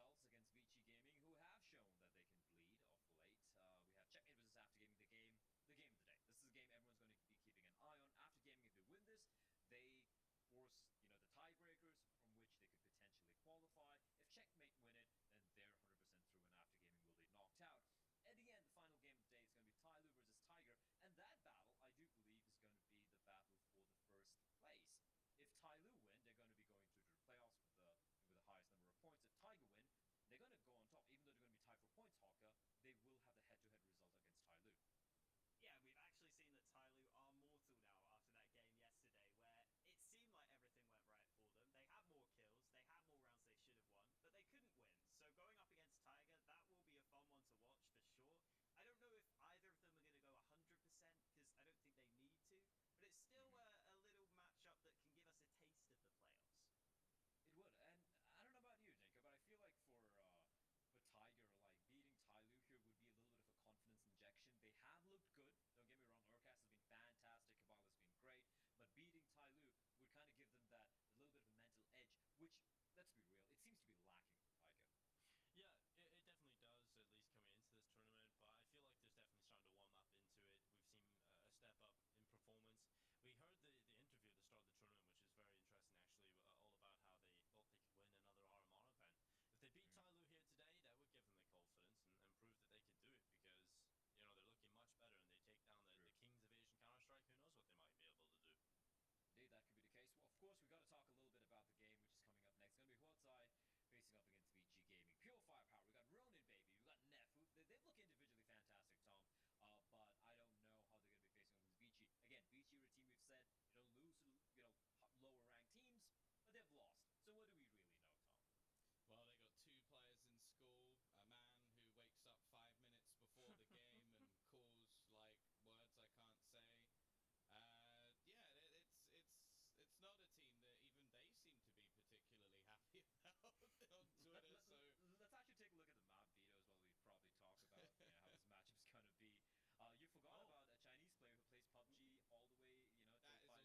themselves against Vici Gaming, who have shown that they can bleed of late. We have Checkmate versus After Gaming, the game of the day. This is a game everyone's going to be keeping an eye on. After Gaming, if they win this, they force the tiebreakers from which they could potentially qualify. If Checkmate win it, then they're 100% through, and After Gaming will be knocked out. At the end, the final game of the day is going to be Tyloo versus Tiger, and that battle, I do believe, is going to be the battle for the first place. If Tyloo win, they're going to be going through to the playoffs with the highest number of points. If Tiger win, they're going to go on top, even though they're going to be tied for points, Hawker. They will have the head-to-head result against Tyloo. Yeah, we've actually seen that Tyloo are mortal now after that game yesterday, where it seemed like everything went right for them. They had more kills, they had more rounds they should have won, but they couldn't win. So going up against Tiger, that will be a fun one to watch for sure. I don't know if either of them are going to go 100% because I don't think they need to, but it's still a little matchup that can give us a taste of the playoffs. It would, and I don't know about you, Dinka, but I feel like for Tiger, like beating Tyloo here would be a little bit of a confidence injection. They have looked good. Don't get me wrong, Urcast has been fantastic, Cabal has been great, but beating Tyloo would kind of give them that a little bit of a mental edge, which, let's be real, it seems to be lacking for Tiger. Yeah, it definitely does, at least coming into this tournament, but I feel like there's definitely starting to warm up into it. We've seen a step up in performance. We heard the interview at the start of the tournament, which is very interesting actually, all about how they thought they could win another RMR event. If they beat Tyloo here today, that would give them the confidence and prove that they can do it because, they're looking much better and they take down the kings of Asian Counter-Strike. Who knows what they might be able to do? Indeed, that could be the case. Well, of course, we got to talk a little bit about the game, which is coming up next. It's going to be Huatsai facing up against Vici Gaming. Pure firepower. We got Ronin, baby. We got Neff. They look individually fantastic, Tom. But I don't know how they're going to be facing up against Vici. Again, Vici are a team we've said they don't lose to lower ranked teams, but they've lost. So what do we really know, Tom? Well, they got two players in school, a man who wakes up 5 minutes before the game and calls like words I can't say. Yeah, it's not a team that even they seem to be particularly happy about on Twitter. So Let's actually take a look at the map, Vito, as well. We probably talk about how this matchup's going to be. You forgot about a Chinese player who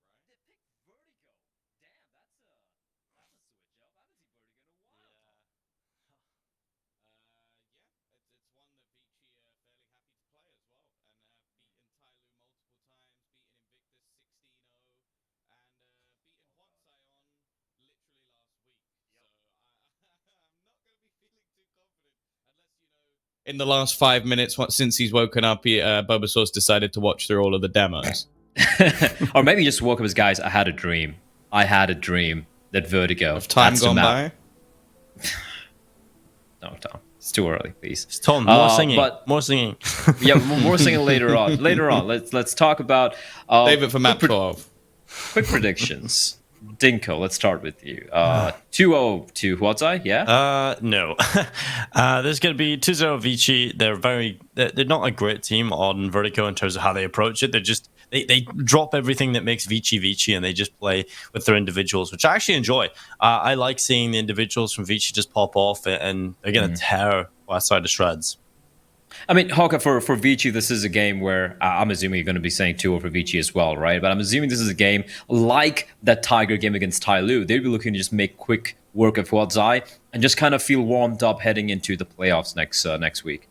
plays PUBG all the way, that till is 5 in also the morning. true. That's true. That's a benefit, right? They picked Vertigo. Damn, that's a switch up. I haven't seen Vertigo in a while, Tom. Yeah. Yeah, it's one that Vici are fairly happy to play as well, and have beaten Tyloo multiple times, beaten Invictus 16-0, and beaten Oh, God. Huatsai on literally last week. Yep. So I'm not going to be feeling too confident unless in the last 5 minutes since he's woken up, Bulbasaur's decided to watch through all of the demos. Or maybe he just woke up as, guys, I had a dream. I had a dream that Vertigo. Of time gone by. No, Tom. It's too early, please. It's Tom, more singing. More singing. Yeah, more singing later on. Later on, let's talk about Save it for map 12. Quick predictions. Dinko, let's start with you. 2-0 to Huatsai, yeah? No. There's going to be 2-0 Vici. They're not a great team on Vertigo in terms of how they approach it. They're just they drop everything that makes Vici, and they just play with their individuals, which I actually enjoy. I like seeing the individuals from Vici just pop off, and they're going to tear Huatsai to shreds. I mean, Hawka, for Vici, this is a game where I'm assuming you're going to be saying 2-0 for Vici as well, right? But I'm assuming this is a game like that Tiger game against Tyloo. They'd be looking to just make quick work of Huatsai and just kind of feel warmed up heading into the playoffs next week.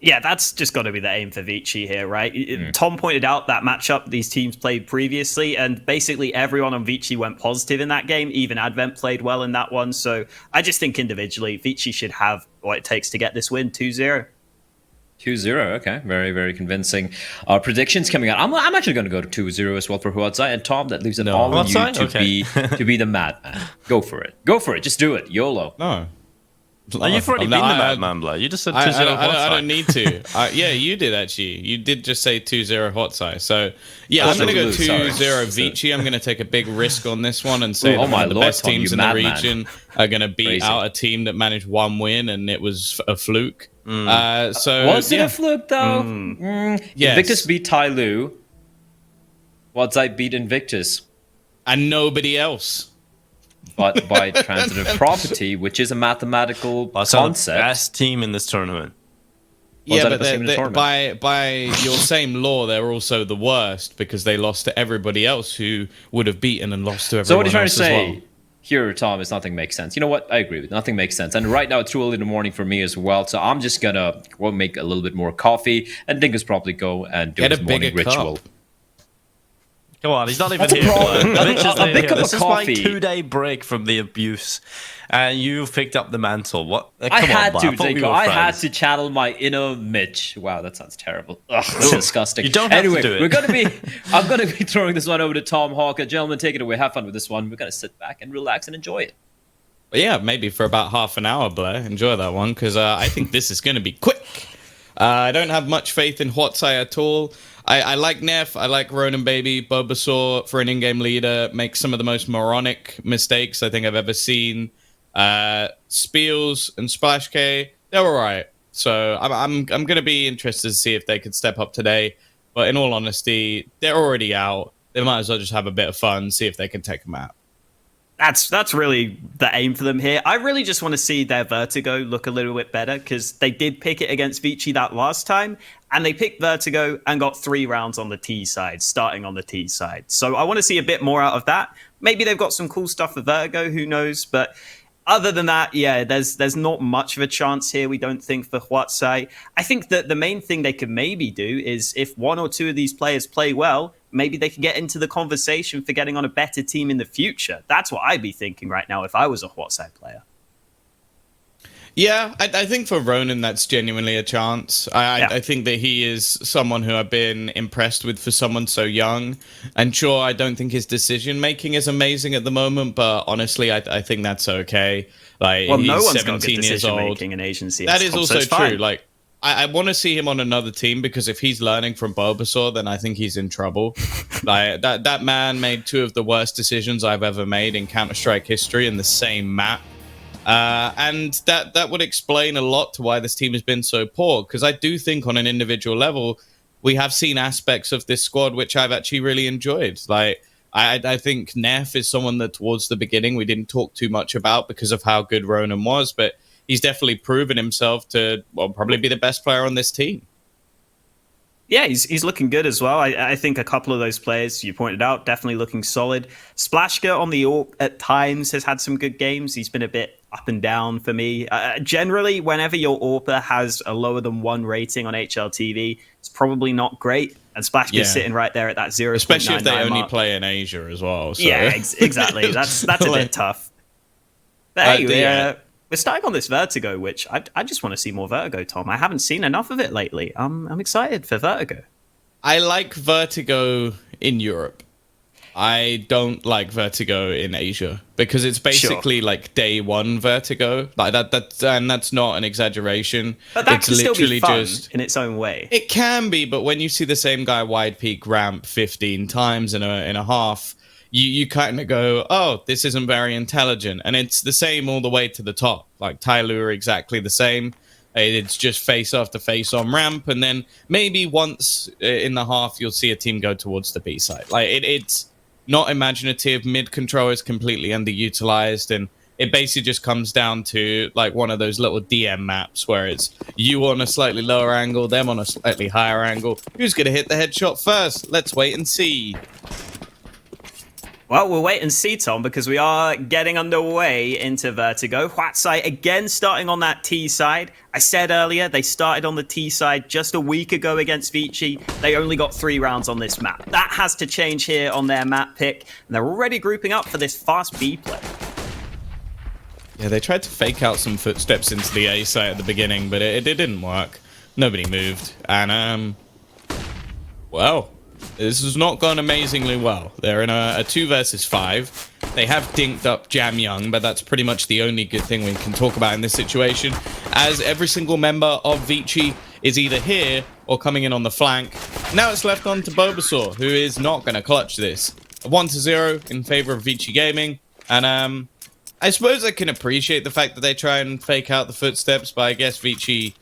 Yeah, that's just got to be the aim for Vici here, right? Tom pointed out that matchup these teams played previously, and basically everyone on Vici went positive in that game. Even Advent played well in that one. So I just think individually, Vici should have what it takes to get this win, 2-0. 2-0, okay. Very, very convincing. Predictions coming out. I'm actually going to go to 2-0 as well for Huatsai. And Tom, that leaves it all on you to be the madman. Go for it. Go for it. Just do it. YOLO. No. You've already been the madman, Blair. You just said 2-0 Huatsai. I don't need to. Yeah, you did actually. You did just say 2-0 Huatsai. So, yeah, I'm going to go 2-0 Vici. I'm going to take a big risk on this one and say that the best teams in the region are going to beat out a team that managed one win and it was a fluke. Was it a fluke, though? Yes. Invictus beat Tyloo. Huatsai beat Invictus. And nobody else. But by transitive property, which is a mathematical concept. Best team in this tournament. Yeah, but by your same law, they're also the worst because they lost to everybody else who would have beaten and lost to everyone else. So what are you trying to say? Well. here, Thomas, nothing makes sense. You know what? I agree with nothing makes sense. And right now, it's too early in the morning for me as well. So I'm just gonna make a little bit more coffee, and Dinkus probably go and do his morning ritual. Come on, he's not even That's here. a problem. A big cup This of is my coffee. 2-day break from the abuse, and you've picked up the mantle. What? I had to, Dinko. Dinko. I had to channel my inner Mitch. Wow, that sounds terrible. Ugh, that's disgusting. You don't have anyway, to do it. I'm gonna be throwing this one over to Tom Hawker. Gentlemen, take it away. Have fun with this one. We're gonna sit back and relax and enjoy it. Yeah, maybe for about half an hour, Blair. Enjoy that one, because I think this is going to be quick. I don't have much faith in Huatsai at all. I like Neff, I like Ronan Baby. Bulbasaur, for an in-game leader, makes some of the most moronic mistakes I think I've ever seen. Spiels and Splash K, they're alright. So I'm going to be interested to see if they could step up today. But in all honesty, they're already out. They might as well just have a bit of fun, see if they can take a map. That's really the aim for them here. I really just want to see their Vertigo look a little bit better, because they did pick it against Vici that last time, and they picked Vertigo and got 3 rounds on the T side, starting on the T side. So I want to see a bit more out of that. Maybe they've got some cool stuff for Vertigo, who knows? But other than that, yeah, there's not much of a chance here, we don't think, for Huatsai. I think that the main thing they could maybe do is, if 1 or 2 of these players play well, maybe they can get into the conversation for getting on a better team in the future. That's what I'd be thinking right now if I was a Huatsai player. Yeah, I think for Ronan, that's genuinely a chance. I think that he is someone who I've been impressed with for someone so young. And sure, I don't think his decision-making is amazing at the moment, but honestly, I think that's okay. Like, Well, he's no one's 17 got good years decision-making old. in agency. That is also so true. fine. Like, I want to see him on another team, because if he's learning from Bulbasaur, then I think he's in trouble. Like, that man made 2 of the worst decisions I've ever made in Counter-Strike history in the same map. And that would explain a lot to why this team has been so poor, because I do think on an individual level, we have seen aspects of this squad which I've actually really enjoyed. Like, I think Neff is someone that towards the beginning we didn't talk too much about because of how good Ronan was, but he's definitely proven himself to, well, probably be the best player on this team. Yeah, he's looking good as well. I think a couple of those players you pointed out definitely looking solid. Splashka on the AWP at times has had some good games. He's been a bit up and down for me. Generally, whenever your AWPer has a lower than 1 rating on HLTV, it's probably not great. And Splashka's sitting right there at that 0.99 Especially if they only mark. play in Asia as well. So. Yeah, exactly. That's a bit tough. But hey, we're starting on this Vertigo, which I just want to see more Vertigo, Tom. I haven't seen enough of it lately. I'm excited for Vertigo. I like Vertigo in Europe. I don't like Vertigo in Asia, because it's basically like day 1 Vertigo. Like that's not an exaggeration. But that it's can still literally be fun just in its own way. It can be, but when you see the same guy wide peak ramp 15 times in a half, you kind of go, oh, this isn't very intelligent. And it's the same all the way to the top. Like, Tyloo exactly the same. It's just face after face on ramp. And then maybe once in the half, you'll see a team go towards the B side. Like, it's not imaginative. Mid control is completely underutilized. And it basically just comes down to, like, one of those little DM maps where it's you on a slightly lower angle, them on a slightly higher angle. Who's going to hit the headshot first? Let's wait and see. Well, we'll wait and see, Tom, because we are getting underway into Vertigo. Huatsai again starting on that T side. I said earlier, they started on the T side just a week ago against Vici. They only got 3 rounds on this map. That has to change here on their map pick, and they're already grouping up for this fast B play. Yeah, they tried to fake out some footsteps into the A site at the beginning, but it didn't work. Nobody moved. And, well, this has not gone amazingly well. They're in a 2 versus 5. They have dinked up Jam Young, but that's pretty much the only good thing we can talk about in this situation, as every single member of Vici is either here or coming in on the flank. Now it's left on to Bulbasaur, who is not going to clutch this. 1-0 in favor of Vici Gaming, and I suppose I can appreciate the fact that they try and fake out the footsteps, but I guess Vici,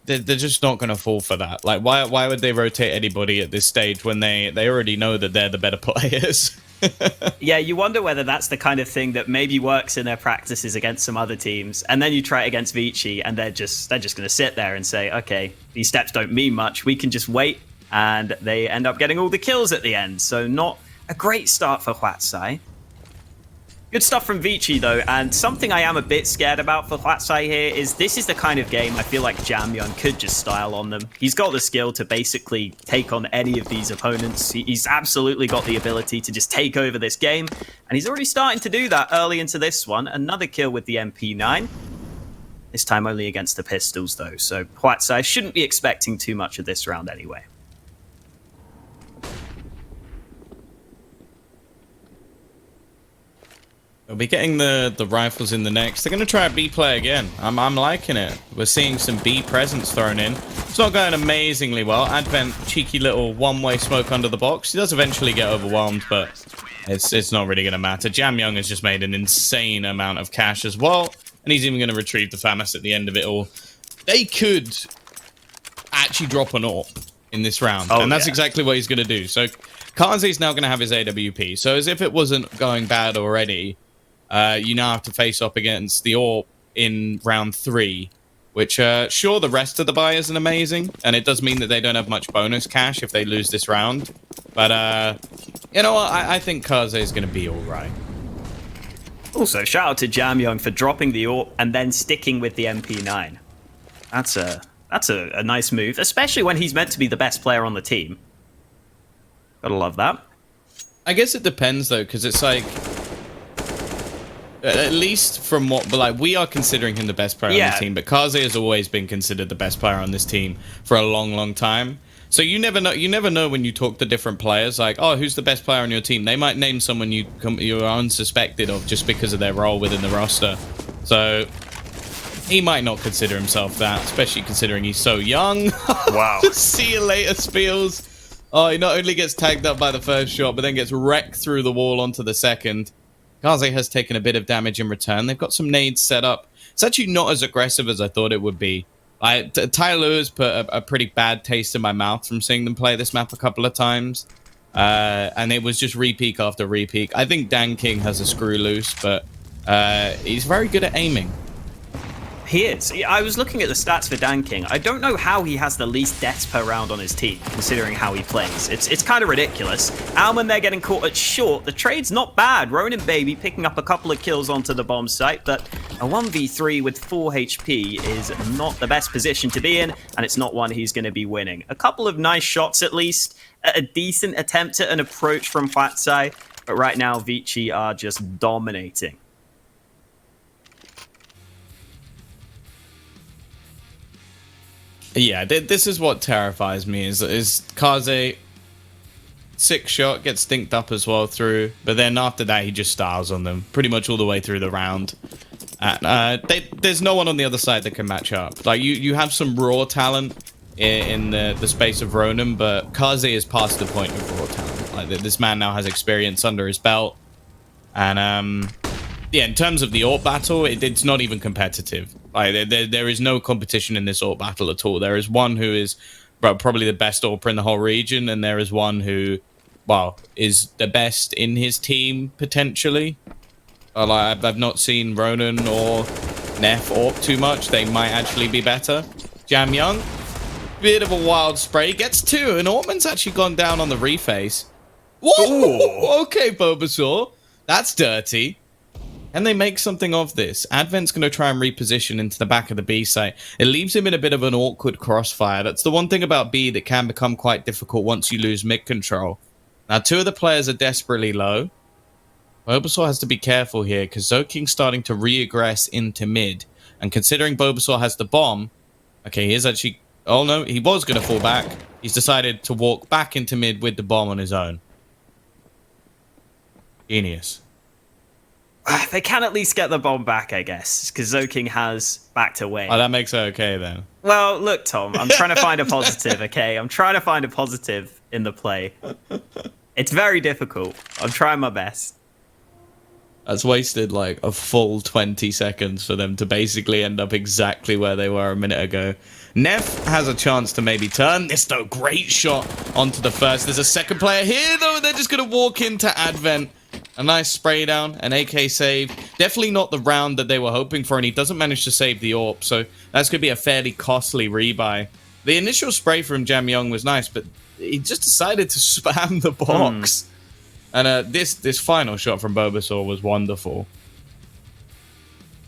they're just not going to fall for that. Like, why would they rotate anybody at this stage when they already know that they're the better players? Yeah, you wonder whether that's the kind of thing that maybe works in their practices against some other teams, and then you try it against Vici, and they're just going to sit there and say, okay, these steps don't mean much, we can just wait, and they end up getting all the kills at the end. So not a great start for Huatsai. Good stuff from Vici, though, and something I am a bit scared about for Hwatsai here is this is the kind of game I feel like Jamyoung could just style on them. He's got the skill to basically take on any of these opponents. He's absolutely got the ability to just take over this game, and he's already starting to do that early into this one. Another kill with the MP9. This time only against the pistols, though, so Hwatsai shouldn't be expecting too much of this round anyway. They'll be getting the rifles in the next. They're going to try a B play again. I'm liking it. We're seeing some B presence thrown in. It's not going amazingly well. Advent, cheeky little one-way smoke under the box. He does eventually get overwhelmed, but it's not really going to matter. Jamyoung has just made an insane amount of cash as well, and he's even going to retrieve the FAMAS at the end of it all. They could actually drop an AWP in this round, and that's exactly what he's going to do. So Kaze's now going to have his AWP. So as if it wasn't going bad already, you now have to face up against the AWP in round 3, which, sure, the rest of the buy isn't amazing, and it does mean that they don't have much bonus cash if they lose this round. But, you know what? I think Kaze is going to be all right. Also, shout out to Jamyoung for dropping the AWP and then sticking with the MP9. That's a nice move, especially when he's meant to be the best player on the team. Gotta love that. I guess it depends, though, because it's like... At least from what, but like, we are considering him the best player on the team, but Kaze has always been considered the best player on this team for a long, long time. So you never know. You never know when you talk to different players. Like, oh, who's the best player on your team? They might name someone you're unsuspected of just because of their role within the roster. So he might not consider himself that, especially considering he's so young. Wow. See you later, Spiels. Oh, he not only gets tagged up by the first shot, but then gets wrecked through the wall onto the second. Kaze has taken a bit of damage in return. They've got some nades set up. It's actually not as aggressive as I thought it would be. Tyler has put a pretty bad taste in my mouth from seeing them play this map a couple of times. And it was just repeak after repeak. I think Dan King has a screw loose, but he's very good at aiming. He is. I was looking at the stats for Dan King. I don't know how he has the least deaths per round on his team, considering how he plays. It's kind of ridiculous. Alman, they're getting caught at short. The trade's not bad. Ronin Baby picking up a couple of kills onto the bomb site, but a 1v3 with 4 HP is not the best position to be in, and it's not one he's going to be winning. A couple of nice shots at least, a decent attempt at an approach from Hwatsai, but right now Vici are just dominating. Yeah, this is what terrifies me, is Kaze, 6 shot, gets stinked up as well through, but then after that he just styles on them pretty much all the way through the round. And, there's no one on the other side that can match up. Like, you have some raw talent in the space of Ronan, but Kaze is past the point of raw talent. Like, this man now has experience under his belt, and yeah, in terms of the AWP battle, it's not even competitive. Like, there is no competition in this AWP battle at all. There is one who is probably the best AWPer in the whole region, and there is one who, well, is the best in his team, potentially. Like, I've not seen Ronan or Neff AWP too much. They might actually be better. Jamyoung, bit of a wild spray, gets 2, and Ortman's actually gone down on the reface. Whoa! Okay, Bulbasaur. That's dirty. And they make something of this. Advent's going to try and reposition into the back of the B site. It leaves him in a bit of an awkward crossfire. That's the one thing about B that can become quite difficult once you lose mid control. Now, 2 of the players are desperately low. Bulbasaur has to be careful here, because Zoking's starting to re-aggress into mid. And considering Bulbasaur has the bomb... Okay, he is actually... Oh, no, he was going to fall back. He's decided to walk back into mid with the bomb on his own. Genius. They can at least get the bomb back, I guess, because Zoking has backed away. Oh, that makes it okay, then. Well, look, Tom, I'm trying to find a positive, okay? I'm trying to find a positive in the play. It's very difficult. I'm trying my best. That's wasted, like, a full 20 seconds for them to basically end up exactly where they were a minute ago. Neff has a chance to maybe turn this, though. Great shot onto the first. There's a second player here, though, and they're just going to walk into Advent. A nice spray down, an AK save. Definitely not the round that they were hoping for, and he doesn't manage to save the AWP, so that's going to be a fairly costly rebuy. The initial spray from Jamyoung was nice, but he just decided to spam the box. And this final shot from Bulbasaur was wonderful.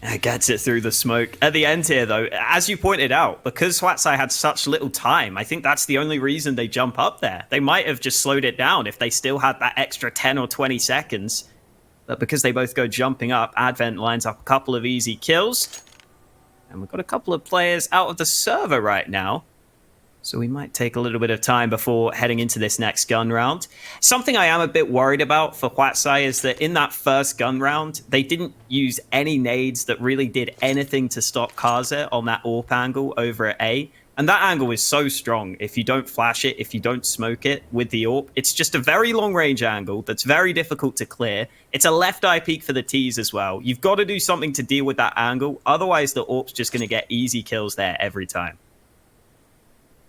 It gets it through the smoke. At the end here, though, as you pointed out, because Huatsai had such little time, I think that's the only reason they jump up there. They might have just slowed it down if they still had that extra 10 or 20 seconds. But because they both go jumping up, Advent lines up a couple of easy kills. And we've got a couple of players out of the server right now. So we might take a little bit of time before heading into this next gun round. Something I am a bit worried about for Huatsai is that in that first gun round, they didn't use any nades that really did anything to stop Kaze on that AWP angle over at A. And that angle is so strong. If you don't flash it, if you don't smoke it with the AWP, it's just a very long range angle that's very difficult to clear. It's a left eye peek for the T's as well. You've got to do something to deal with that angle. Otherwise, the AWP's just going to get easy kills there every time.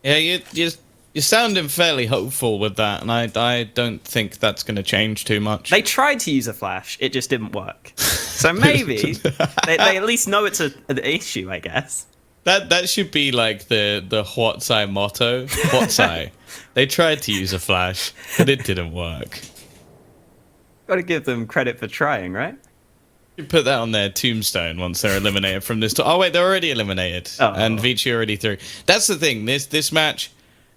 Yeah, you're sounding fairly hopeful with that, and I don't think that's going to change too much. They tried to use a flash, it just didn't work. So maybe they at least know it's an issue, I guess. That should be like the Huatsai motto. Huatsai. They tried to use a flash, but it didn't work. Got to give them credit for trying, right? You put that on their tombstone once they're eliminated from this. Oh wait, they're already eliminated, and Vici already through. That's the thing. This match,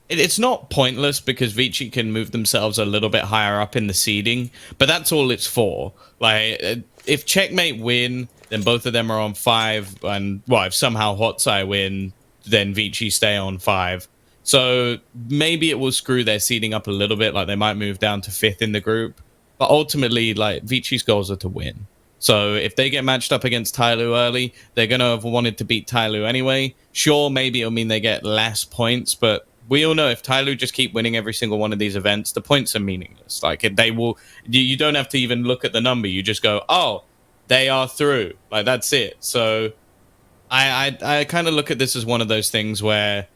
it's not pointless because Vici can move themselves a little bit higher up in the seeding, but that's all it's for. Like, if Checkmate win, then both of them are on 5, and well, if somehow Huatsai win, then Vici stay on 5. So maybe it will screw their seeding up a little bit. Like, they might move down to 5th in the group, but ultimately, like, Vici's goals are to win. So if they get matched up against Tyloo early, they're going to have wanted to beat Tyloo anyway. Sure, maybe it'll mean they get less points, but we all know if Tyloo just keep winning every single one of these events, the points are meaningless. Like, they will, you don't have to even look at the number. You just go, oh, they are through. Like, that's it. So I kind of look at this as one of those things where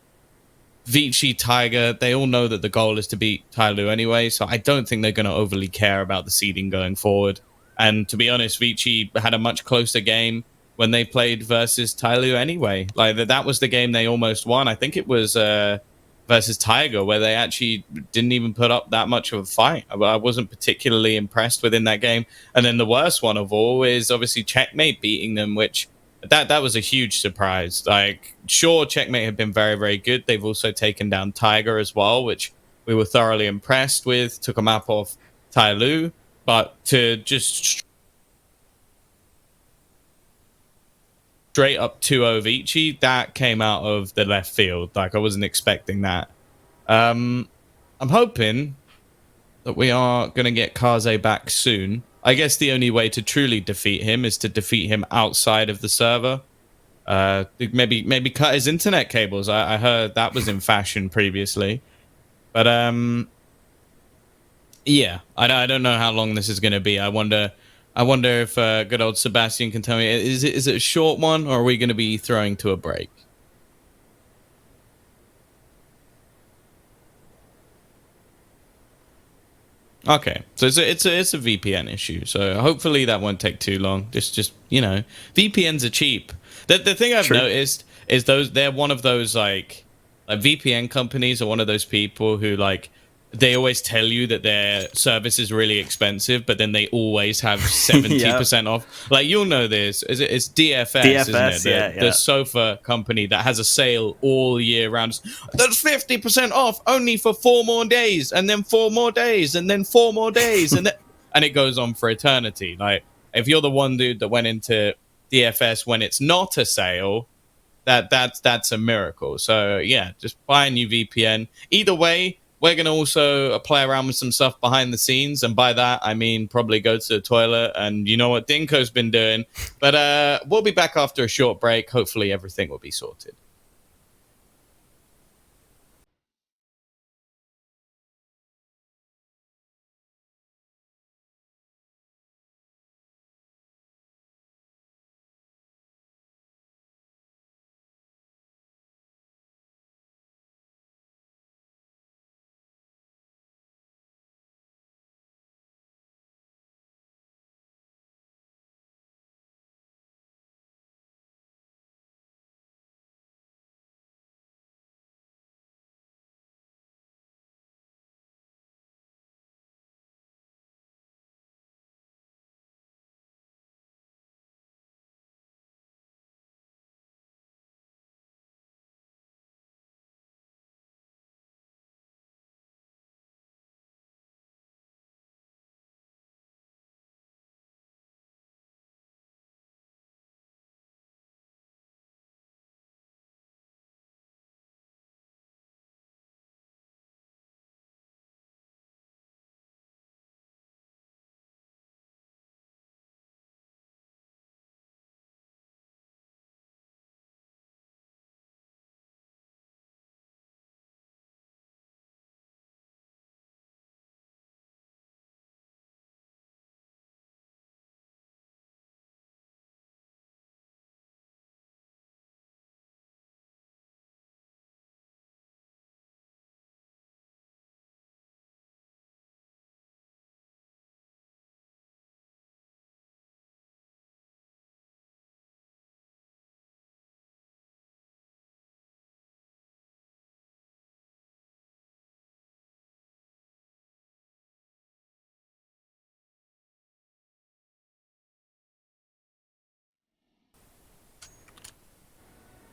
Vici, Tiger, they all know that the goal is to beat Tyloo anyway, so I don't think they're going to overly care about the seeding going forward. And to be honest, Vici had a much closer game when they played versus Tyloo anyway. Like, that was the game they almost won. I think it was versus Tiger, where they actually didn't even put up that much of a fight. I wasn't particularly impressed within that game. And then the worst one of all is obviously Checkmate beating them, which that was a huge surprise. Like, sure, Checkmate have been very, very good. They've also taken down Tiger as well, which we were thoroughly impressed with. Took a map off Tyloo. But to just straight up 2-0 Vici, that came out of the left field. Like, I wasn't expecting that. I'm hoping that we are going to get Kaze back soon. I guess the only way to truly defeat him is to defeat him outside of the server. Maybe cut his internet cables. I heard that was in fashion previously. But yeah, I don't know how long this is going to be. I wonder if good old Sebastian can tell me, is it a short one, or are we going to be throwing to a break? Okay, so it's a VPN issue. So hopefully that won't take too long. Just you know, VPNs are cheap. The thing I've noticed is they're one of those like VPN companies are one of those people who like. They always tell you that their service is really expensive, but then they always have 70% off. Like, you'll know this. It's DFS, isn't it? The sofa company that has a sale all year round. That's 50% off only for 4 more days, and then 4 more days, and then 4 more days, and it goes on for eternity. Like, if you're the one dude that went into DFS when it's not a sale, that's a miracle. So yeah, just buy a new VPN. Either way, we're going to also play around with some stuff behind the scenes. And by that, I mean probably go to the toilet. And you know what Dinko's been doing. But we'll be back after a short break. Hopefully everything will be sorted.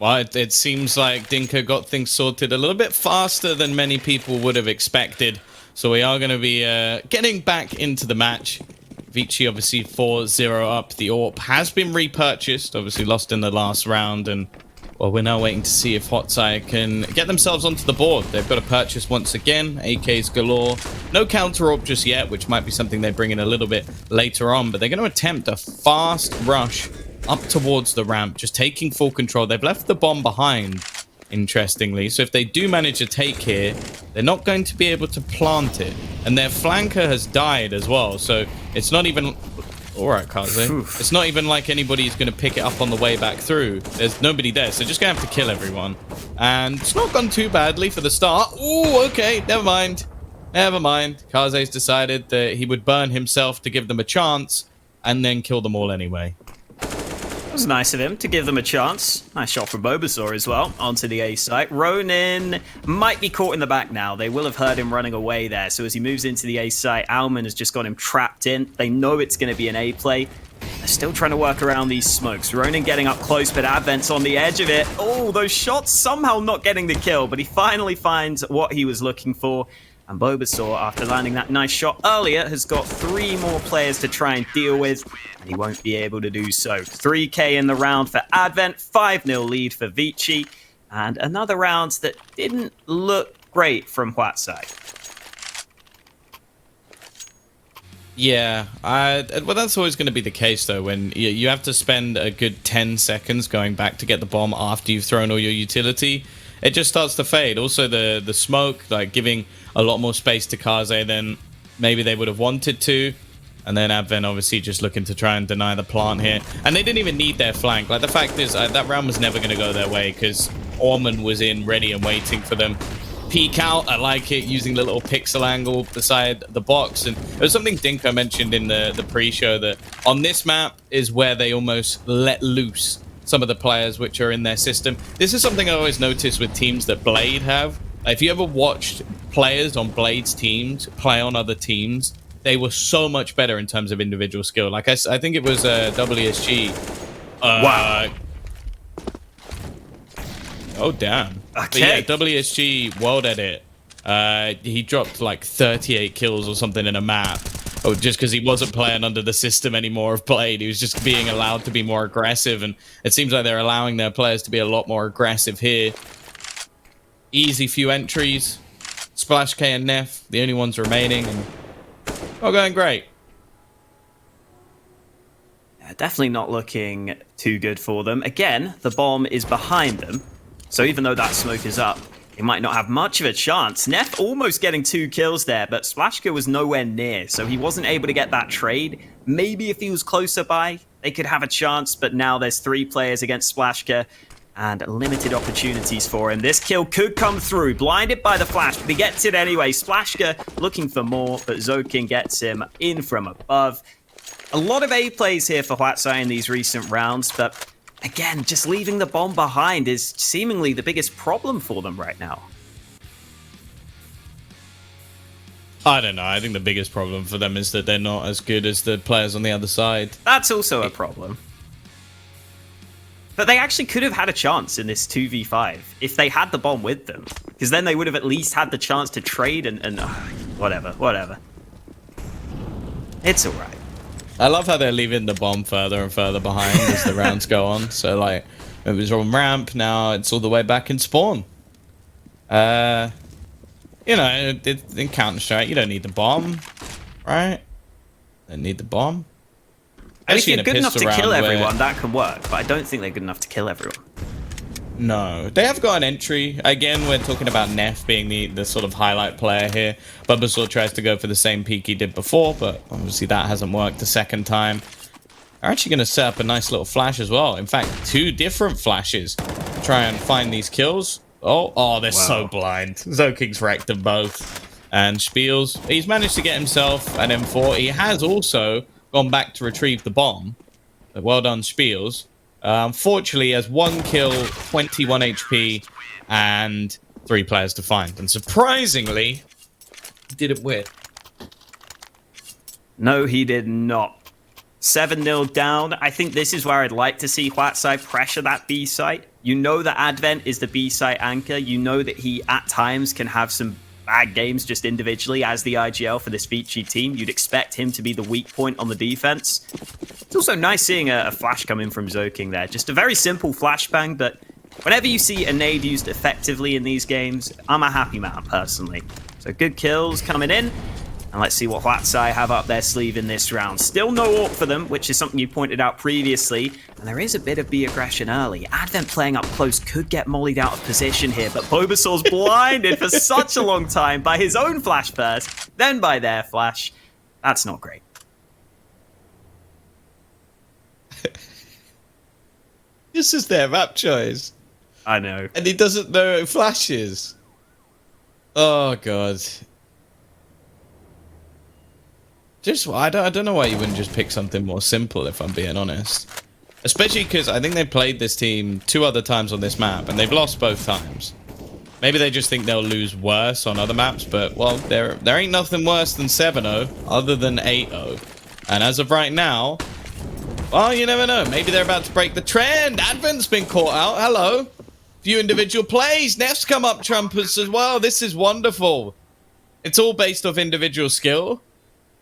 Well, it seems like Dinka got things sorted a little bit faster than many people would have expected. So we are going to be getting back into the match. Vici obviously 4-0 up. The AWP has been repurchased, obviously lost in the last round. And, well, we're now waiting to see if Hotsai can get themselves onto the board. They've got to purchase once again. AKs galore. No counter AWP just yet, which might be something they bring in a little bit later on. But they're going to attempt a fast rush up towards the ramp, just taking full control. They've left the bomb behind, interestingly. So if they do manage to take here, they're not going to be able to plant it. And their flanker has died as well. So it's not even... All right, Kaze. It's not even like anybody's going to pick it up on the way back through. There's nobody there, so just going to have to kill everyone. And it's not gone too badly for the start. Ooh, okay, never mind. Never mind. Kaze's decided that he would burn himself to give them a chance and then kill them all anyway. It was nice of him to give them a chance. Nice shot from Bobasaur as well, onto the A site. Ronin might be caught in the back now. They will have heard him running away there. So as he moves into the A site, Alman has just got him trapped in. They know it's going to be an A play. They're still trying to work around these smokes. Ronin getting up close, but Advent's on the edge of it. Oh, those shots somehow not getting the kill, but he finally finds what he was looking for. And Bobasaur, after landing that nice shot earlier, has got 3 more players to try and deal with, and he won't be able to do so. 3K in the round for Advent, 5-0 lead for Vici, and another round that didn't look great from Huatsai. Yeah, well, that's always going to be the case, though, when you have to spend a good 10 seconds going back to get the bomb after you've thrown all your utility. It just starts to fade. Also, the smoke, like, giving a lot more space to Kaze than maybe they would have wanted to. And then Advent obviously just looking to try and deny the plant here. And they didn't even need their flank. Like, the fact is, that round was never going to go their way because Orman was in ready and waiting for them. Peek out, I like it, using the little pixel angle beside the box. And it was something Dinko mentioned in the pre-show that on this map is where they almost let loose some of the players which are in their system. This is something I always notice with teams that Blade have. If you ever watched players on Blade's teams play on other teams, they were so much better in terms of individual skill. Like I think it was WSG. Wow. Oh, damn. Okay. But yeah, WSG World Edit, he dropped like 38 kills or something in a map. Oh, just because he wasn't playing under the system anymore of Blade. He was just being allowed to be more aggressive. And it seems like they're allowing their players to be a lot more aggressive here. Easy few entries. Splash K and Neff, the only ones remaining. And all going great. Yeah, definitely not looking too good for them. Again, the bomb is behind them. So even though that smoke is up, they might not have much of a chance. Neff almost getting 2 kills there, but Splashka was nowhere near, so he wasn't able to get that trade. Maybe if he was closer by, they could have a chance, but now there's 3 players against Splashka and limited opportunities for him. This kill could come through, blinded by the flash, but he gets it anyway. Splashka looking for more, but Zokin gets him in from above. A lot of A plays here for Huatsai in these recent rounds, but again, just leaving the bomb behind is seemingly the biggest problem for them right now. I don't know. I think the biggest problem for them is that they're not as good as the players on the other side. That's also a problem. But they actually could have had a chance in this 2v5 if they had the bomb with them. Because then they would have at least had the chance to trade and whatever. It's alright. I love how they're leaving the bomb further and further behind as the rounds go on. So, like, it was on ramp, now it's all the way back in spawn. You know, in Counter-Strike, you don't need the bomb, right? Don't need the bomb. And if you're good enough to kill everyone, that can work. But I don't think they're good enough to kill everyone. No, they have got an entry. Again, we're talking about Neff being the sort of highlight player here. Bulbasaur tries to go for the same peak he did before, but obviously that hasn't worked the second time. They're actually going to set up a nice little flash as well. In fact, 2 different flashes to try and find these kills. Oh, they're so blind. Zoking's wrecked them both. And Spiels, he's managed to get himself an M4. He has also gone back to retrieve the bomb. Well done, Spiels. Unfortunately, he has 1 kill, 21 HP, and 3 players to find. And surprisingly, he didn't win. No, he did not. 7-0 down. I think this is where I'd like to see Huatsai pressure that B site. You know that Advent is the B-site anchor. You know that he, at times, can have some bad games just individually as the IGL for this Vici team. You'd expect him to be the weak point on the defense. It's also nice seeing a flash come in from Zoking there. Just a very simple flashbang, but whenever you see a nade used effectively in these games, I'm a happy man, personally. So good kills coming in. And let's see what Huatsai have up their sleeve in this round. Still no AWP for them, which is something you pointed out previously. And there is a bit of B aggression early. Advent playing up close could get mollied out of position here, but Bulbasaur's blinded for such a long time by his own flash first, then by their flash. That's not great. This is their map choice. I know. And he doesn't know it flashes. Oh, God. I don't know why you wouldn't just pick something more simple, if I'm being honest. Especially because I think they played this team 2 other times on this map, and they've lost both times. Maybe they just think they'll lose worse on other maps, but, well, there ain't nothing worse than 7-0, other than 8-0. And as of right now, well, you never know. Maybe they're about to break the trend. Advent's been caught out. Hello. Few individual plays. Neff's come up trumpets as well. This is wonderful. It's all based off individual skill.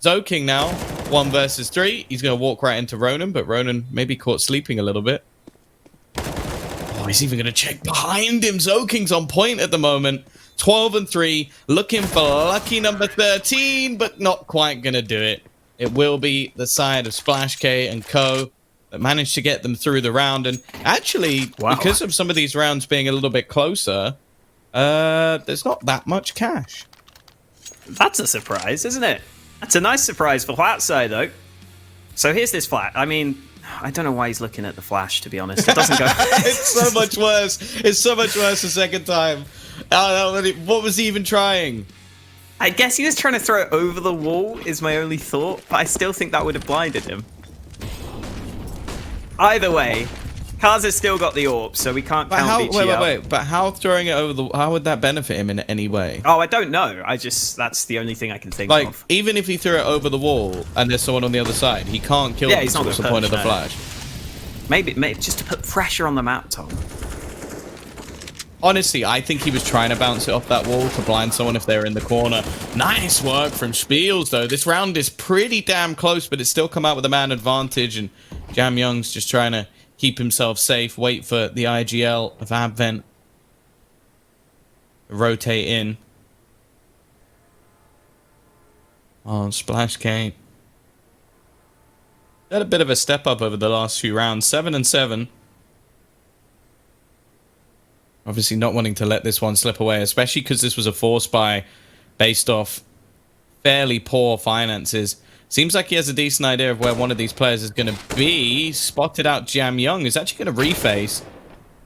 Zoking now, 1 versus 3. He's going to walk right into Ronan, but Ronan may be caught sleeping a little bit. Oh, he's even going to check behind him. Zoking's on point at the moment. 12 and 3, looking for lucky number 13, but not quite going to do it. It will be the side of Splash K and Co. that managed to get them through the round. And actually, because of some of these rounds being a little bit closer, there's not that much cash. That's a surprise, isn't it? That's a nice surprise for Huatsai, though. So here's this flash. I mean, I don't know why he's looking at the flash, to be honest. It doesn't go... It's so much worse. It's so much worse the second time. What was he even trying? I guess he was trying to throw it over the wall, is my only thought. But I still think that would have blinded him. Either way, Kaza's still got the AWP, so we can't count Vici out. Wait. But how throwing it over the... How would that benefit him in any way? Oh, I don't know. That's the only thing I can think of. Even if he threw it over the wall and there's someone on the other side, he can't kill him. He's not What's the point of the flash? Maybe just to put pressure on the map, Tom. Honestly, I think he was trying to bounce it off that wall to blind someone if they were in the corner. Nice work from Spiels, though. This round is pretty damn close, but it's still come out with a man advantage, and Jam Young's just trying to keep himself safe, wait for the IGL of Advent to rotate in. Oh, Splash K. Had a bit of a step up over the last few rounds. 7 and 7. Obviously not wanting to let this one slip away, especially because this was a force buy based off fairly poor finances. Seems like he has a decent idea of where one of these players is going to be. Spotted out Jam Young, who's actually going to reface.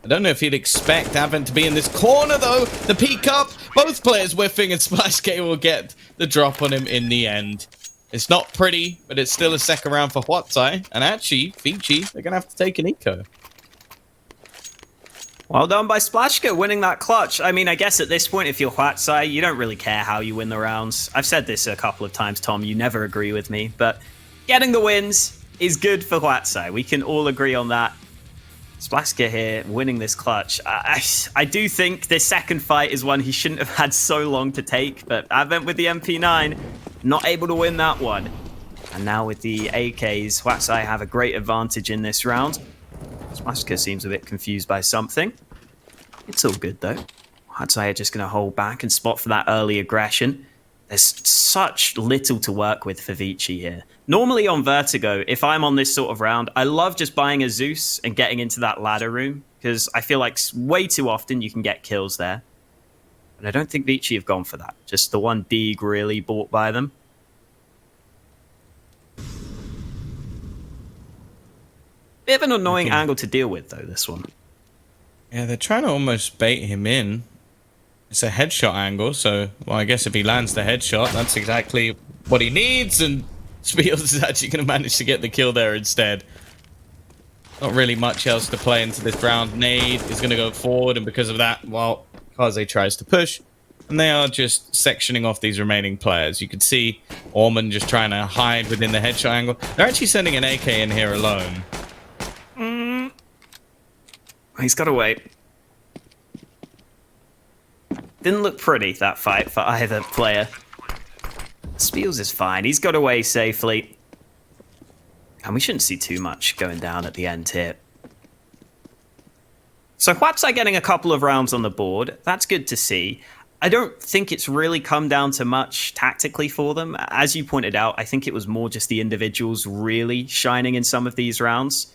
I don't know if he'd expect Advent to be in this corner, though. The peek up, both players whiffing, and Splash K will get the drop on him in the end. It's not pretty, but it's still a second round for Huatsai. And actually, Vici, they're going to have to take an eco. Well done by Splashka, winning that clutch. I mean, I guess at this point, if you're Huatsai, you don't really care how you win the rounds. I've said this a couple of times, Tom. You never agree with me. But getting the wins is good for Huatsai. We can all agree on that. Splashka here, winning this clutch. I do think this second fight is one he shouldn't have had so long to take. But Advent with the MP9, not able to win that one. And now with the AKs, Huatsai have a great advantage in this round. Splashka seems a bit confused by something. It's all good, though. Huatsai are just going to hold back and spot for that early aggression. There's such little to work with for Vici here. Normally on Vertigo, if I'm on this sort of round, I love just buying a Zeus and getting into that ladder room, because I feel like way too often you can get kills there. But I don't think Vici have gone for that. Just the one Deeg really bought by them. Bit of an annoying angle to deal with, though, this one. Yeah, they're trying to almost bait him in. It's a headshot angle, so, well, I guess if he lands the headshot, that's exactly what he needs, and Spiels is actually going to manage to get the kill there instead. Not really much else to play into this round. Nade is going to go forward, and because of that, well, Kaze tries to push, and they are just sectioning off these remaining players. You could see Orman just trying to hide within the headshot angle. They're actually sending an AK in here alone. He's got to wait. Didn't look pretty, that fight, for either player. Spiels is fine. He's got away safely. And we shouldn't see too much going down at the end here. So Huatsai getting a couple of rounds on the board. That's good to see. I don't think it's really come down to much tactically for them. As you pointed out, I think it was more just the individuals really shining in some of these rounds.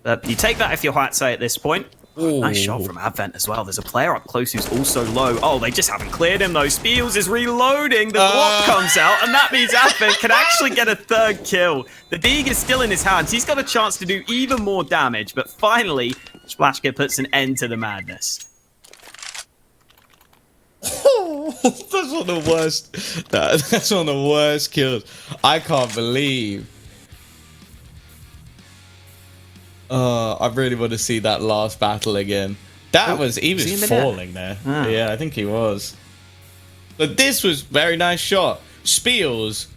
But you take that if you're Huatsai at this point. Ooh. Nice shot from Advent as well. There's a player up close who's also low. Oh, they just haven't cleared him though. Spiels is reloading. The Glock comes out, and that means Advent can actually get a third kill. The Deeg is still in his hands. He's got a chance to do even more damage, but finally, Splashka puts an end to the madness. That's one of the worst. That's one of the worst kills. I can't believe. I really want to see that last battle again. He was falling there. Ah. Yeah, I think he was. But this was very nice shot. Spiels.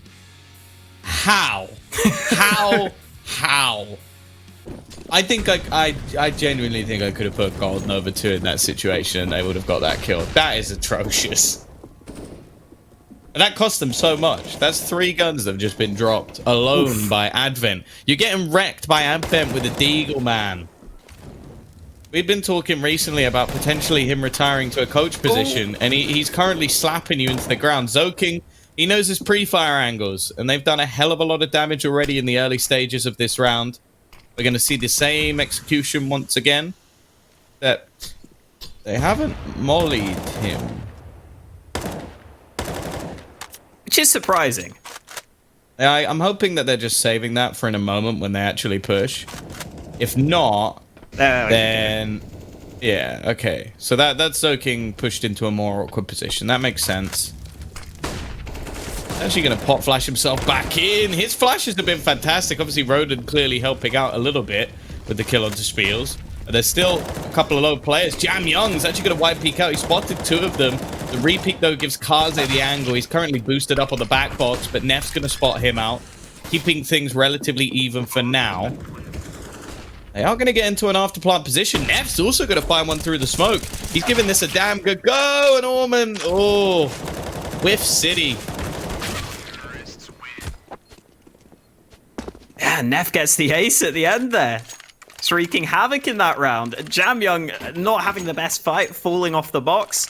How? How? I think I genuinely think I could have put Golden over 2 in that situation and they would have got that kill. That is atrocious. And that cost them so much. That's 3 guns that have just been dropped alone by Advent. You're getting wrecked by Advent with a Deagle, man. We've been talking recently about potentially him retiring to a coach position, and he's currently slapping you into the ground. Zoking, he knows his pre-fire angles, and they've done a hell of a lot of damage already in the early stages of this round. We're going to see the same execution once again. That they haven't mollied him. Which is surprising. I'm hoping that they're just saving that for in a moment when they actually push. If not, then yeah, okay. So that's Zoking pushed into a more awkward position. That makes sense. Actually going to pop flash himself back in. His flashes have been fantastic. Obviously, Roden clearly helping out a little bit with the kill onto Spiels. But there's still a couple of low players. Jam Young's actually going to white peek out. He spotted 2 of them. The re-peek, though, gives Kaze the angle. He's currently boosted up on the back box, but Nef's going to spot him out, keeping things relatively even for now. They are going to get into an after-plant position. Nef's also going to find one through the smoke. He's giving this a damn good go, and Orman, oh, Whiff City. Yeah, Nef gets the ace at the end there. It's wreaking havoc in that round. Jamyoung not having the best fight, falling off the box.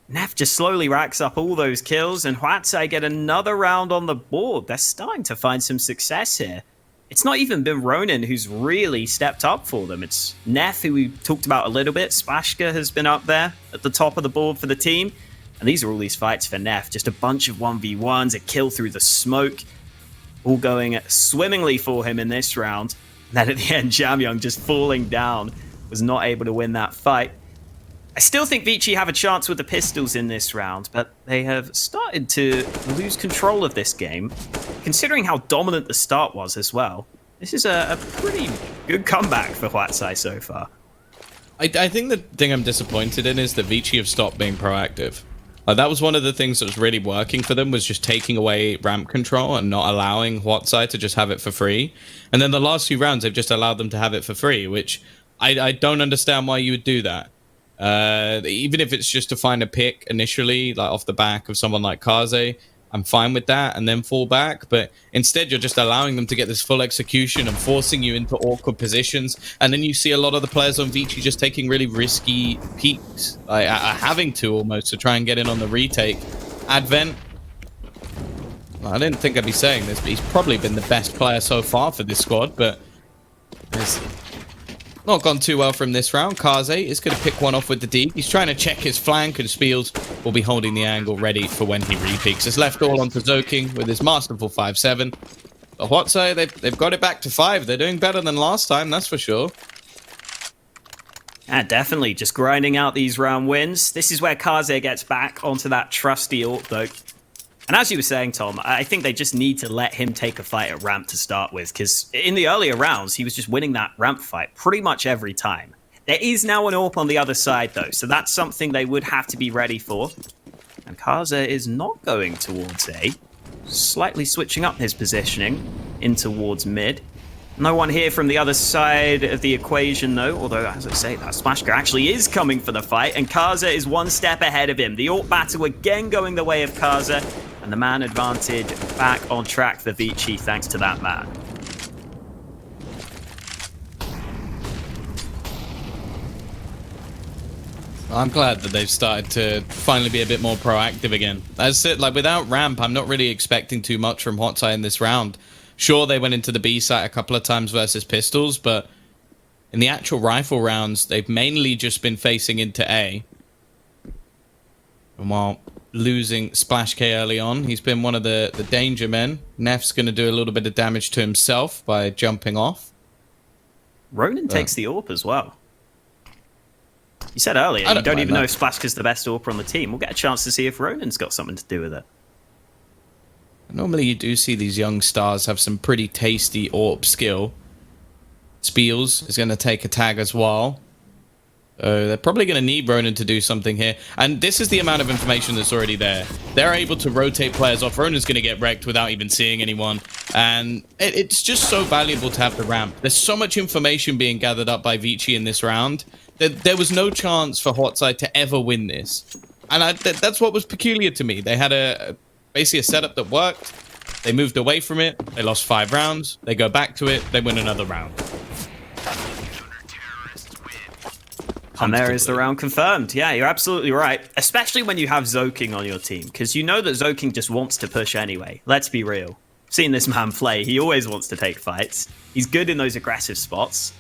Nef just slowly racks up all those kills, and Huatsai get another round on the board. They're starting to find some success here. It's not even been Ronin who's really stepped up for them. It's Nef, who we talked about a little bit. Splashka has been up there at the top of the board for the team. And these are all these fights for Nef. Just a bunch of 1v1s, a kill through the smoke. All going swimmingly for him in this round. And then at the end, Jamyoung just falling down. Was not able to win that fight. I still think Vici have a chance with the pistols in this round, but they have started to lose control of this game. Considering how dominant the start was as well, this is a pretty good comeback for Huatsai so far. I think the thing I'm disappointed in is that Vici have stopped being proactive. That was one of the things that was really working for them, was just taking away ramp control and not allowing Huatsai to just have it for free. And then the last few rounds, they've just allowed them to have it for free, which I don't understand why you would do that. Even if it's just to find a pick initially, like off the back of someone like Kaze, I'm fine with that, and then fall back. But instead, you're just allowing them to get this full execution and forcing you into awkward positions. And then you see a lot of the players on Vici just taking really risky peeks, like having to almost to try and get in on the retake. Advent, I didn't think I'd be saying this, but he's probably been the best player so far for this squad. But it's not gone too well from this round. Kaze is going to pick one off with the D. He's trying to check his flank, and Spiels will be holding the angle ready for when he re-peeks. It's left all onto Zoking with his masterful 5-7. But Huatsai, they've got it back to 5. They're doing better than last time, that's for sure. Yeah, definitely. Just grinding out these round wins. This is where Kaze gets back onto that trusty ult, though. And as you were saying, Tom, I think they just need to let him take a fight at ramp to start with, because in the earlier rounds, he was just winning that ramp fight pretty much every time. There is now an AWP on the other side, though, so that's something they would have to be ready for. And Kaze is not going towards A, slightly switching up his positioning in towards mid. No one here from the other side of the equation, though. Although, as I say, that Splashka actually is coming for the fight, and Kaza is one step ahead of him. The AWP battle again going the way of Kaza, and the man advantage back on track for Vici thanks to that man. I'm glad that they've started to finally be a bit more proactive again. As I said, like, without ramp, I'm not really expecting too much from Hotsai in this round. Sure, they went into the B site a couple of times versus pistols, but in the actual rifle rounds, they've mainly just been facing into A. And while losing Splash K early on, he's been one of the danger men. Nef's going to do a little bit of damage to himself by jumping off. Ronan takes the AWP as well. You said earlier, you don't even know if Splashka's the best AWPer on the team. We'll get a chance to see if Ronan's got something to do with it. Normally you do see these young stars have some pretty tasty AWP skill. Spiels is going to take a tag as well. They're probably going to need Ronan to do something here. And this is the amount of information that's already there. They're able to rotate players off. Ronan's going to get wrecked without even seeing anyone. And it's just so valuable to have the ramp. There's so much information being gathered up by Vici in this round. There was no chance for Hotside to ever win this. And that's what was peculiar to me. They had basically a setup that worked. They moved away from it. They lost 5 rounds. They go back to it. They win another round. And there is the round confirmed. Yeah, you're absolutely right. Especially when you have Zoking on your team, because you know that Zoking just wants to push anyway. Let's be real. Seeing this man play, he always wants to take fights. He's good in those aggressive spots.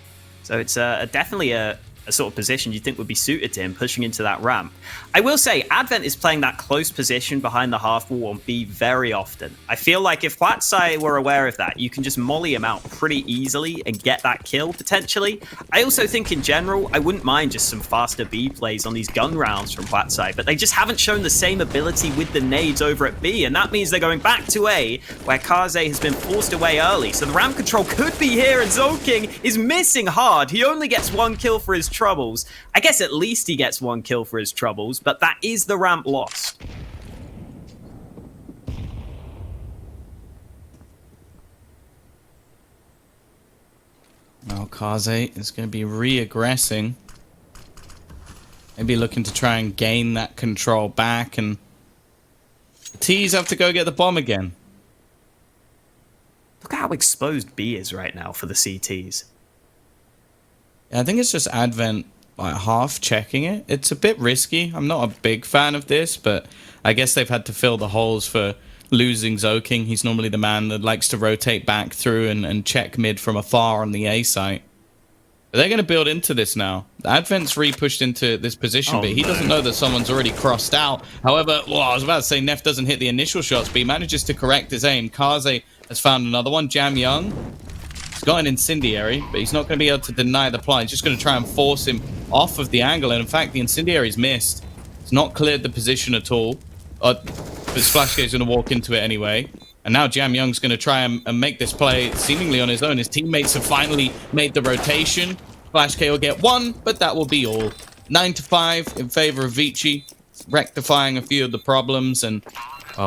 So it's definitely a sort of position you think would be suited to him, pushing into that ramp. I will say, Advent is playing that close position behind the half wall on B very often. I feel like if Huatsai were aware of that, you can just molly him out pretty easily and get that kill, potentially. I also think, in general, I wouldn't mind just some faster B plays on these gun rounds from Huatsai, but they just haven't shown the same ability with the nades over at B, and that means they're going back to A, where Kaze has been forced away early, so the ramp control could be here, and Zoking is missing hard. He only gets 1 kill for his troubles. I guess at least he gets 1 kill for his troubles, but that is the ramp loss. Now Kaze is going to be re-aggressing. Maybe looking to try and gain that control back, and the T's have to go get the bomb again. Look at how exposed B is right now for the CTs. I think it's just Advent like half checking it. It's a bit risky. I'm not a big fan of this, but I guess they've had to fill the holes for losing Zoking. He's normally the man that likes to rotate back through and check mid from afar on the A site. But they're going to build into this now. Advent's re-pushed into this position, but he doesn't know that someone's already crossed out. However, well, I was about to say Nef doesn't hit the initial shots, but he manages to correct his aim. Kaze has found another one. Jam Young, he's got an incendiary, but he's not going to be able to deny the plot. He's just going to try and force him off of the angle, and in fact, the incendiary's missed. It's not cleared the position at all. But Splashgate's going to walk into it anyway. And now Jam Young's going to try and make this play seemingly on his own. His teammates have finally made the rotation. Splashgate will get 1, but that will be all. 9-5 in favor of Vici, rectifying a few of the problems and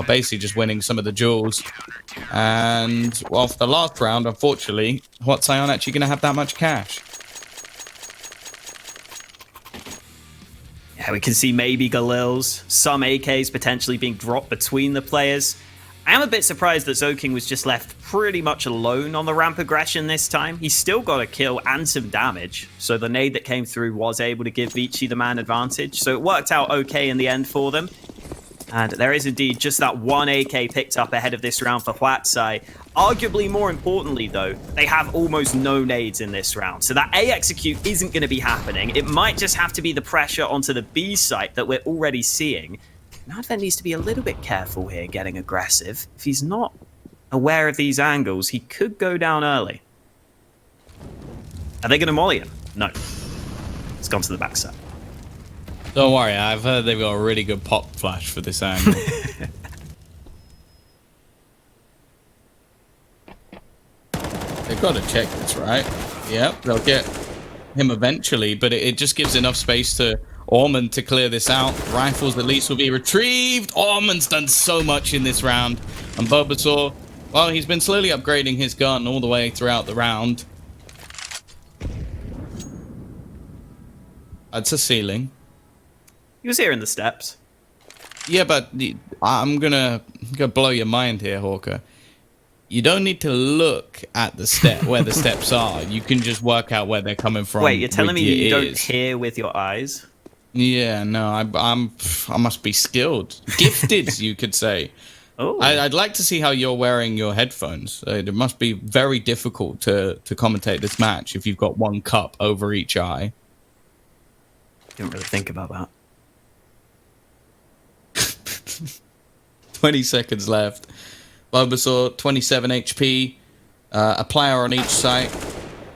basically just winning some of the duels. And well, for the last round, unfortunately, Huatsai aren't actually going to have that much cash. Yeah, we can see maybe Galil's, some AKs potentially being dropped between the players. I am a bit surprised that Zoking was just left pretty much alone on the ramp aggression this time. He's still got a kill and some damage, so the nade that came through was able to give Vici the man advantage, so it worked out okay in the end for them. And there is indeed just that 1 AK picked up ahead of this round for Huatsai. Arguably more importantly though, they have almost no nades in this round, so that A execute isn't going to be happening. It might just have to be the pressure onto the B site that we're already seeing. Advent needs to be a little bit careful here getting aggressive. If he's not aware of these angles, he could go down early. Are they going to molly him? No. It's gone to the backside. Don't worry, I've heard they've got a really good pop flash for this angle. They've got to check this, right? Yep, they'll get him eventually, but it just gives enough space to Ormond to clear this out. Rifles at least will be retrieved. Ormond's done so much in this round. And Bulbasaur Well, he's been slowly upgrading his gun all the way throughout the round. That's a ceiling. He was here in the steps. Yeah, but I'm gonna blow your mind here, Hawker. You don't need to look at the step where the steps are. You can just work out where they're coming from. Wait, you're telling with me you your don't ears. hear with your eyes? Yeah, no, I must be skilled, gifted, you could say. Oh, I'd like to see how you're wearing your headphones. It must be very difficult to commentate this match if you've got one cup over each eye. didn't really think about that. 20 seconds left. Bulbasaur, 27 HP. A player on each site.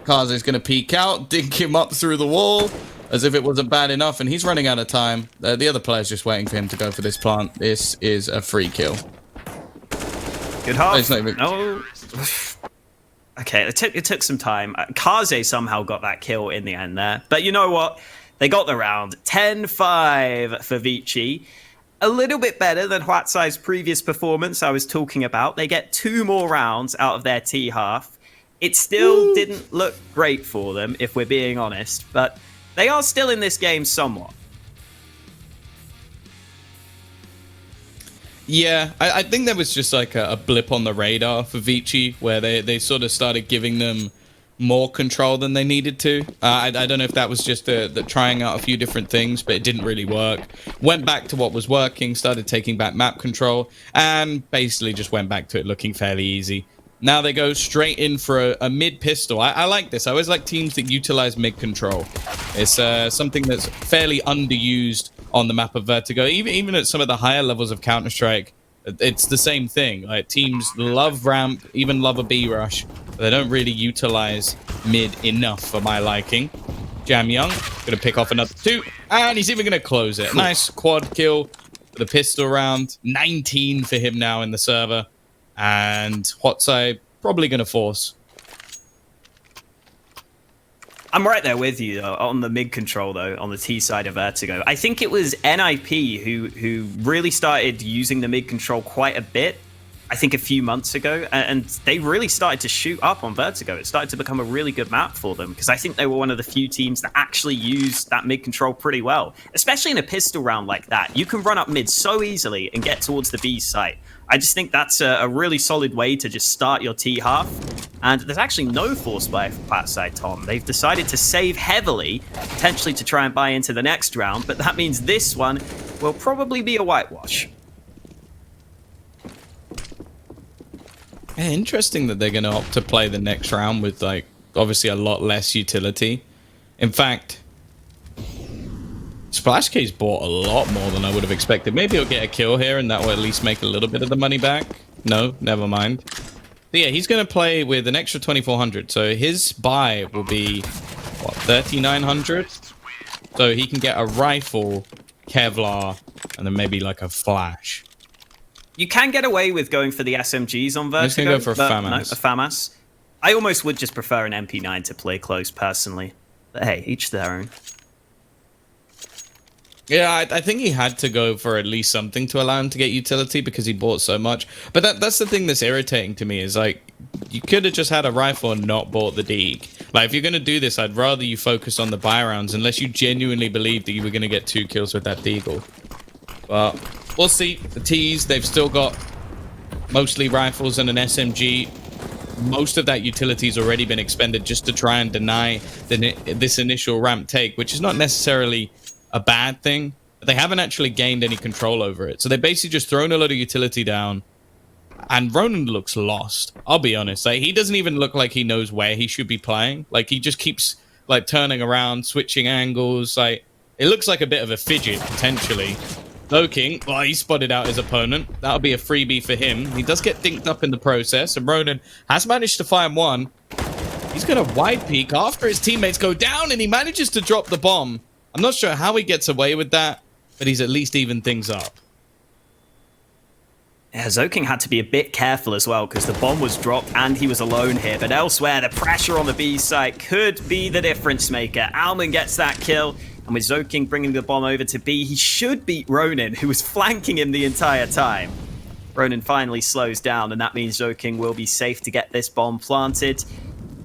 Kaze's going to peek out, dink him up through the wall, as if it wasn't bad enough, and he's running out of time. The other player's just waiting for him to go for this plant. This is a free kill. Good half. It's not even- No. Okay, it took some time. Kaze somehow got that kill in the end there. But you know what? They got the round. 10-5 for Vici. A little bit better than Huatsai's previous performance I was talking about. They get 2 more rounds out of their T half. It still didn't look great for them, if we're being honest. But they are still in this game somewhat. Yeah, I think there was just like a blip on the radar for Vici where they sort of started giving them more control than they needed to. I don't know if that was just the trying out a few different things, but it didn't really work. Went back to what was working, started taking back map control, and basically just went back to it looking fairly easy. Now they go straight in for a mid pistol. I like this. I always like teams that utilize mid control. It's something that's fairly underused on the map of Vertigo. Even at some of the higher levels of Counter-Strike, it's the same thing. Like, teams love ramp, even love a B rush. But they don't really utilize mid enough for my liking. Jam Young gonna pick off another 2, and he's even gonna close it. Nice quad kill for the pistol round. 19 for him now in the server, and Huatsai probably gonna force. I'm right there with you though, on the mid control though, on the T side of Vertigo. I think it was NIP who really started using the mid control quite a bit, I think a few months ago, and they really started to shoot up on Vertigo. It started to become a really good map for them, because I think they were one of the few teams that actually used that mid control pretty well, especially in a pistol round like that. You can run up mid so easily and get towards the B site. I just think that's a really solid way to just start your T half. And there's actually no force buy for Huatsai, Tom. They've decided to save heavily, potentially to try and buy into the next round, but that means this one will probably be a whitewash. Yeah, interesting that they're going to opt to play the next round with, like, obviously a lot less utility. In fact, Splash K's bought a lot more than I would have expected. Maybe he'll get a kill here and that will at least make a little bit of the money back. No, never mind. But yeah, he's going to play with an extra 2,400. So his buy will be, what, 3,900? So he can get a rifle, Kevlar, and then maybe like a flash. You can get away with going for the SMGs on Vertigo. I'm just going to go for a but FAMAS. No, a FAMAS. I almost would just prefer an MP9 to play close, personally. But hey, each their own. Yeah, I think he had to go for at least something to allow him to get utility because he bought so much. But that's the thing that's irritating to me is, like, you could have just had a rifle and not bought the Deeg. Like, if you're going to do this, I'd rather you focus on the buy rounds unless you genuinely believe that you were going to get 2 kills with that Deagle. But we'll see. The T's, they've still got mostly rifles and an SMG. Most of that utility's already been expended just to try and deny this initial ramp take, which is not necessarily a bad thing, but they haven't actually gained any control over it. So they basically just thrown a lot of utility down, and Ronan looks lost. I'll be honest. Like, he doesn't even look like he knows where he should be playing. Like, he just keeps, like, turning around, switching angles. Like, it looks like a bit of a fidget, potentially. Loking, well, he spotted out his opponent. That'll be a freebie for him. He does get dinked up in the process, and Ronan has managed to find one. He's got a wide peek after his teammates go down, and he manages to drop the bomb. I'm not sure how he gets away with that, but he's at least evened things up. Yeah, Zoking had to be a bit careful as well because the bomb was dropped and he was alone here. But elsewhere, the pressure on the B site could be the difference maker. Alman gets that kill, and with Zoking bringing the bomb over to B, he should beat Ronin, who was flanking him the entire time. Ronan finally slows down, and that means Zhou will be safe to get this bomb planted.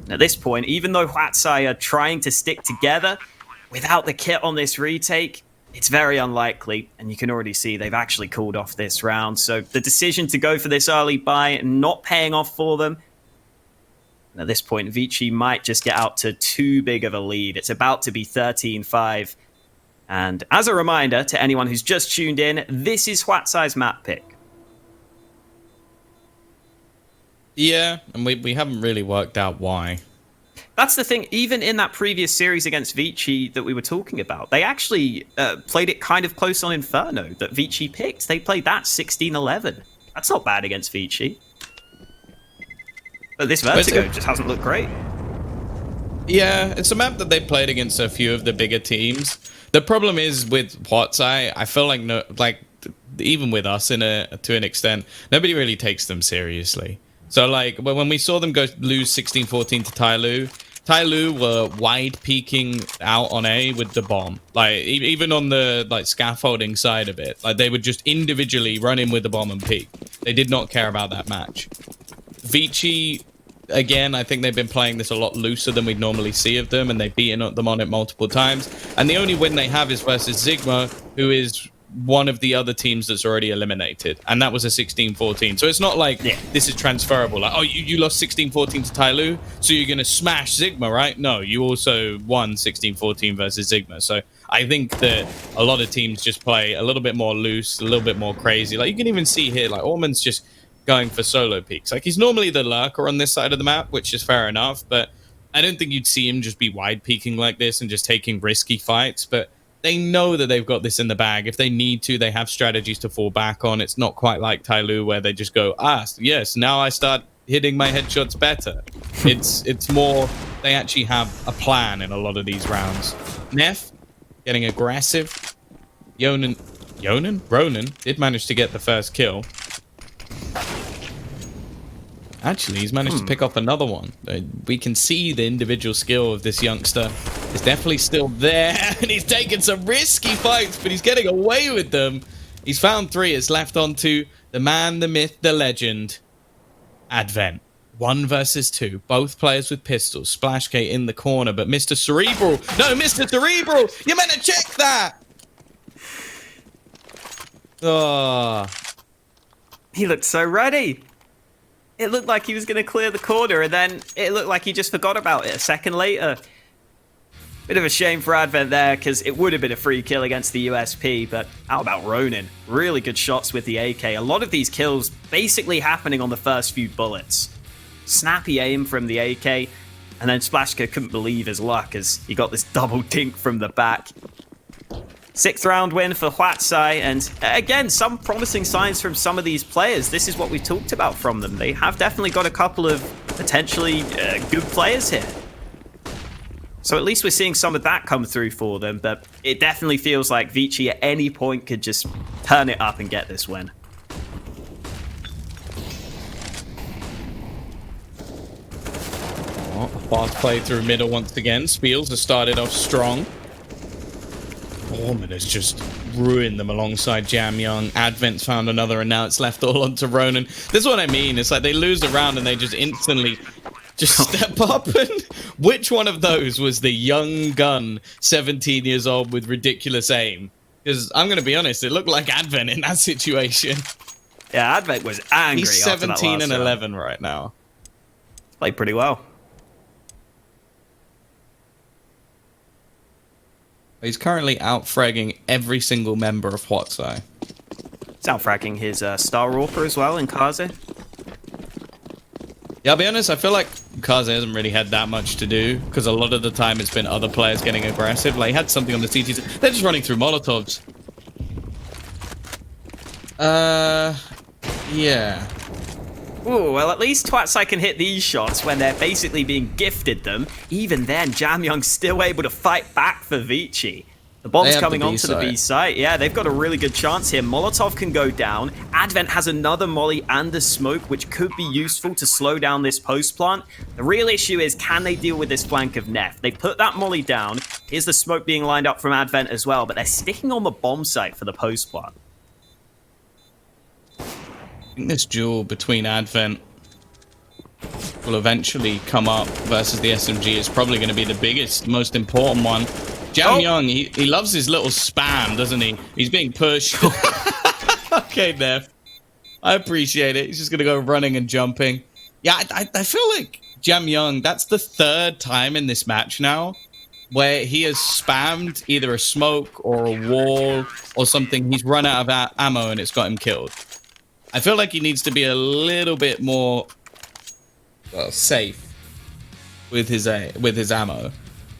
And at this point, even though Huatsai are trying to stick together, without the kit on this retake, it's very unlikely, and you can already see they've actually called off this round. So the decision to go for this early buy, not paying off for them. And at this point, Vici might just get out to too big of a lead. It's about to be 13-5. And as a reminder to anyone who's just tuned in, this is Huatsai's map pick. Yeah, and we haven't really worked out why. That's the thing, even in that previous series against Vici that we were talking about, they actually played it kind of close on Inferno that Vici picked. They played that 16-11. That's not bad against Vici. But this Vertigo just hasn't looked great. Yeah, it's a map that they played against a few of the bigger teams. The problem is with Huatsai, I feel like even with us to an extent, nobody really takes them seriously. So like when we saw them lose 16-14 to Tyloo were wide peeking out on A with the bomb. Like even on the scaffolding side of it, like they would just individually run in with the bomb and peek. They did not care about that match. Vici, again, I think they've been playing this a lot looser than we'd normally see of them, and they've beaten them on it multiple times. And the only win they have is versus Sigma, who is one of the other teams that's already eliminated, and that was a 16-14. So it's not like this is transferable. Like, oh, you lost 16-14 to Tyloo, so you're going to smash Sigma, right? No, you also won 16-14 versus Sigma. So I think that a lot of teams just play a little bit more loose, a little bit more crazy. Like you can even see here, like Orman's just going for solo peaks. Like he's normally the lurker on this side of the map, which is fair enough, but I don't think you'd see him just be wide peeking like this and just taking risky fights. But they know that they've got this in the bag. If they need to, they have strategies to fall back on. It's not quite like Tyloo where they just go, yes, now I start hitting my headshots better. It's more, they actually have a plan in a lot of these rounds. Neff getting aggressive. Ronan did manage to get the first kill. Actually, he's managed to pick up another one. We can see the individual skill of this youngster is definitely still there, and he's taking some risky fights, but he's getting away with them. He's found 3. It's left on to the man, the myth, the legend, Advent. 1 versus 2. Both players with pistols. Splashgate in the corner, but Mr. Cerebral. No, Mr. Cerebral! You meant to check that! Oh. He looked so ready. It looked like he was going to clear the corner, and then it looked like he just forgot about it a second later. Bit of a shame for Advent there, because it would have been a free kill against the USP, but how about Ronan? Really good shots with the AK. A lot of these kills basically happening on the first few bullets. Snappy aim from the AK, and then Splashka couldn't believe his luck as he got this double dink from the back. 6th round win for Huatsai, and again, some promising signs from some of these players. This is what we talked about from them. They have definitely got a couple of potentially good players here. So at least we're seeing some of that come through for them, but it definitely feels like Vici at any point could just turn it up and get this win. Oh, a fast play through middle once again. Spiels has started off strong. Orman has just ruined them alongside Jam Young. Advent's found another, and now it's left all onto Ronan. This is what I mean. It's like they lose a round and they just instantly just step up. And which one of those was the young gun, 17 years old with ridiculous aim? Because I'm going to be honest, it looked like Advent in that situation. Yeah, Advent was angry. He's 17 and 11 right now. Played pretty well. He's currently out-fragging every single member of Huatsai. He's out-fragging his Star Rauper as well in Kaze. Yeah, I'll be honest, I feel like Kaze hasn't really had that much to do, because a lot of the time it's been other players getting aggressive. Like, he had something on the CTs. They're just running through Molotovs. Yeah. Ooh, well, at least Huatsai can hit these shots when they're basically being gifted them. Even then, Jam Young's still able to fight back for Vici. The bomb's coming onto the B site. Yeah, they've got a really good chance here. Molotov can go down. Advent has another molly and a smoke, which could be useful to slow down this post plant. The real issue is, can they deal with this flank of Neff? They put that molly down. Here's the smoke being lined up from Advent as well, but they're sticking on the bomb site for the post plant. think this duel between Advent will eventually come up versus the SMG is probably going to be the biggest, most important one. Jam Young, he loves his little spam, doesn't he? He's being pushed. Okay, Neff. I appreciate it. He's just going to go running and jumping. Yeah, I feel like Jam Young, that's the third time in this match now where he has spammed either a smoke or a wall or something. He's run out of ammo and it's got him killed. I feel like he needs to be a little bit more safe with his ammo.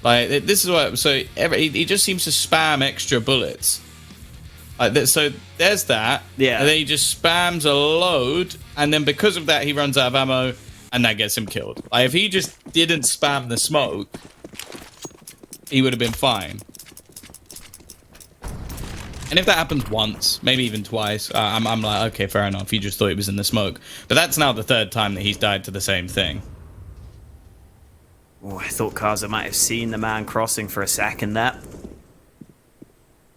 Like, this is what, so he just seems to spam extra bullets. So there's that. Yeah. And then he just spams a load, and then because of that, he runs out of ammo, and that gets him killed. Like, if he just didn't spam the smoke, he would have been fine. And if that happens once, maybe even twice, I'm like, okay, fair enough. He just thought it was in the smoke. But that's now the third time that he's died to the same thing. Oh, I thought Kaza might have seen the man crossing for a second there.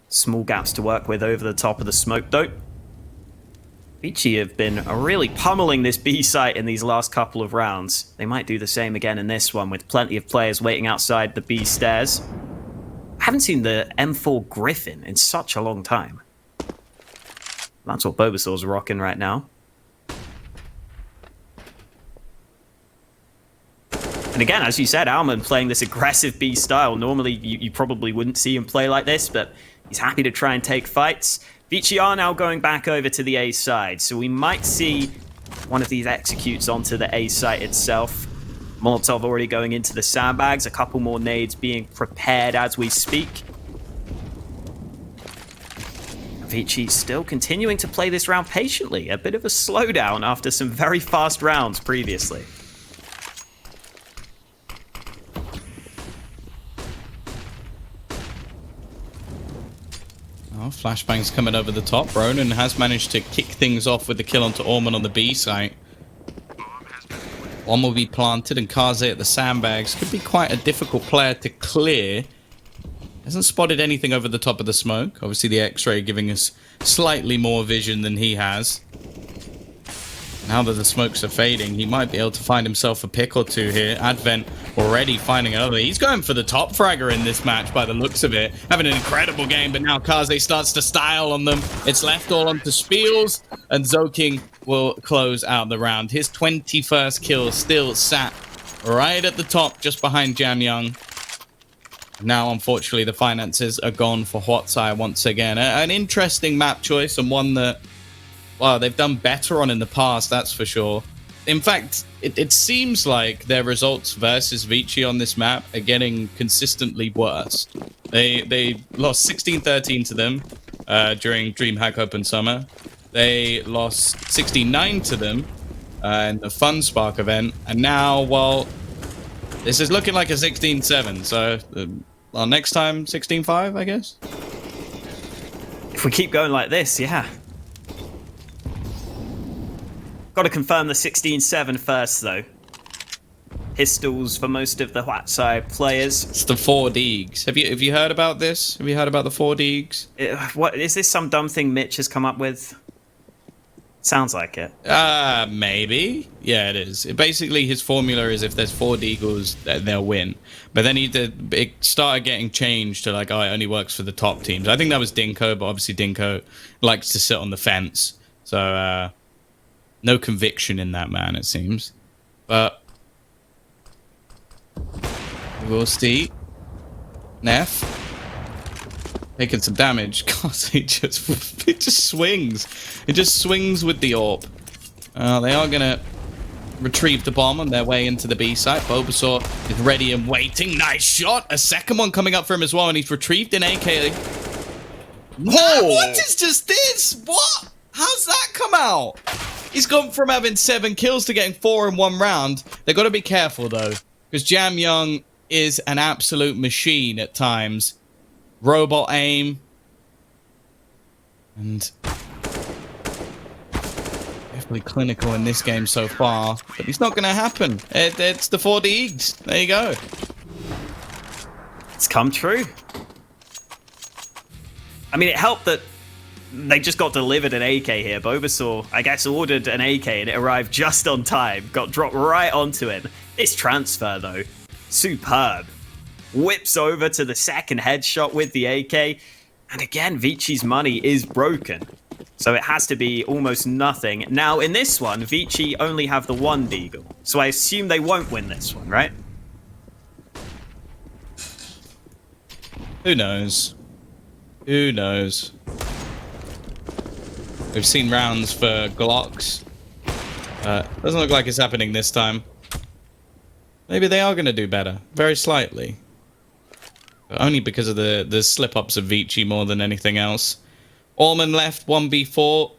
Small gaps to work with over the top of the smoke, though. Vici have been really pummeling this B site in these last couple of rounds. They might do the same again in this one, with plenty of players waiting outside the B stairs. I haven't seen the M4 Griffin in such a long time. That's what Bulbasaur's rocking right now. And again, as you said, Alman playing this aggressive B style. Normally, you probably wouldn't see him play like this, but he's happy to try and take fights. Vici are now going back over to the A side, so we might see one of these executes onto the A site itself. Molotov already going into the sandbags, a couple more nades being prepared as we speak. Vici still continuing to play this round patiently, a bit of a slowdown after some very fast rounds previously. Oh, flashbangs coming over the top. Ronan has managed to kick things off with the kill onto Orman on the B site. One will be planted, and Kaze at the sandbags could be quite a difficult player to clear. Hasn't spotted anything over the top of the smoke. Obviously the X-ray giving us slightly more vision than he has. Now that the smokes are fading, he might be able to find himself a pick or two here. Advent already finding another. He's going for the top fragger in this match by the looks of it. Having an incredible game, but now Kaze starts to style on them. It's left all onto Spiels, and Zoking will close out the round. His 21st kill still sat right at the top, just behind Jam Young. Now, unfortunately, the finances are gone for Huatsai once again. An interesting map choice, and one that, well, they've done better on in the past, that's for sure. In fact, it seems like their results versus Vici on this map are getting consistently worse. They lost 16-13 to them during DreamHack Open Summer. They lost 69 to them in the Fun Spark event. And now, well, this is looking like a 16-7. So, next time, 16-5, I guess? If we keep going like this, yeah. Got to confirm the 16-7 first, though. Pistols for most of the Huatsai players. It's the 4 Deegs. Have you heard about this? Have you heard about the 4 Deegs? What is this? Some dumb thing Mitch has come up with? Sounds like it. Maybe. Yeah, it is. Basically, his formula is if there's 4 Deagles, they'll win. But then it started getting changed to like, oh, it only works for the top teams. I think that was Dinko, but obviously Dinko likes to sit on the fence. So, no conviction in that man, it seems. But we'll see. Neff taking some damage. God, it just swings. It just swings with the orb. They are gonna retrieve the bomb on their way into the B site. Bulbasaur is ready and waiting. Nice shot. A second one coming up for him as well, and he's retrieved an AK. Whoa! What is just this? What? How's that come out? He's gone from having 7 kills to getting 4 in 1 round. They've got to be careful, though, because Jam Young is an absolute machine at times. Robot aim. And definitely clinical in this game so far. But it's not going to happen. It's the 4 Deegs. There you go. It's come true. I mean, it helped that they just got delivered an AK here. Bulbasaur, I guess, ordered an AK and it arrived just on time. Got dropped right onto it. This transfer, though, superb. Whips over to the second headshot with the AK. And again, Vici's money is broken. So it has to be almost nothing. Now, in this one, Vici only have the one Deagle. So I assume they won't win this one, right? Who knows? Who knows? We've seen rounds for Glocks. Doesn't look like it's happening this time. Maybe they are going to do better. Very slightly. But only because of the slip-ups of Vici more than anything else. Orman left 1v4.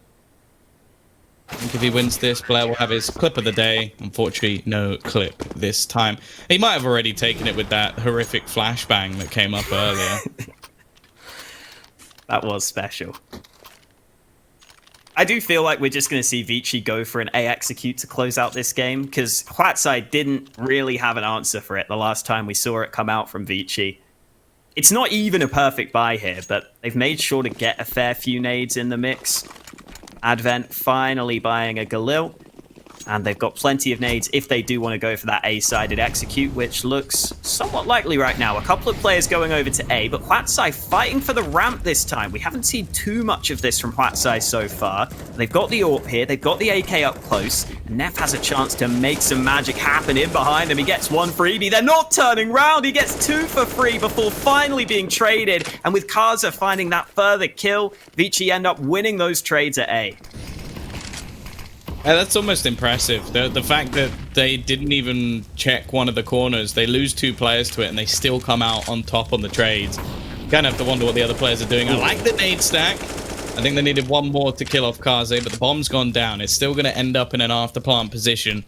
I think if he wins this, Blair will have his clip of the day. Unfortunately, no clip this time. He might have already taken it with that horrific flashbang that came up earlier. That was special. I do feel like we're just going to see Vici go for an A execute to close out this game, because Huatsai didn't really have an answer for it the last time we saw it come out from Vici. It's not even a perfect buy here, but they've made sure to get a fair few nades in the mix. Advent finally buying a Galil, and they've got plenty of nades if they do want to go for that A-sided execute, which looks somewhat likely right now. A couple of players going over to A, but Huatsai fighting for the ramp this time. We haven't seen too much of this from Huatsai so far. They've got the AWP here, they've got the AK up close, and Neff has a chance to make some magic happen in behind him. He gets one freebie, they're not turning round, he gets two for free before finally being traded, and with Kaza finding that further kill, Vici end up winning those trades at A. Yeah, that's almost impressive. The fact that they didn't even check one of the corners, they lose two players to it, and they still come out on top on the trades. You kind of have to wonder what the other players are doing. I like the nade stack. I think they needed one more to kill off Kaze, but the bomb's gone down. It's still going to end up in an after plant position.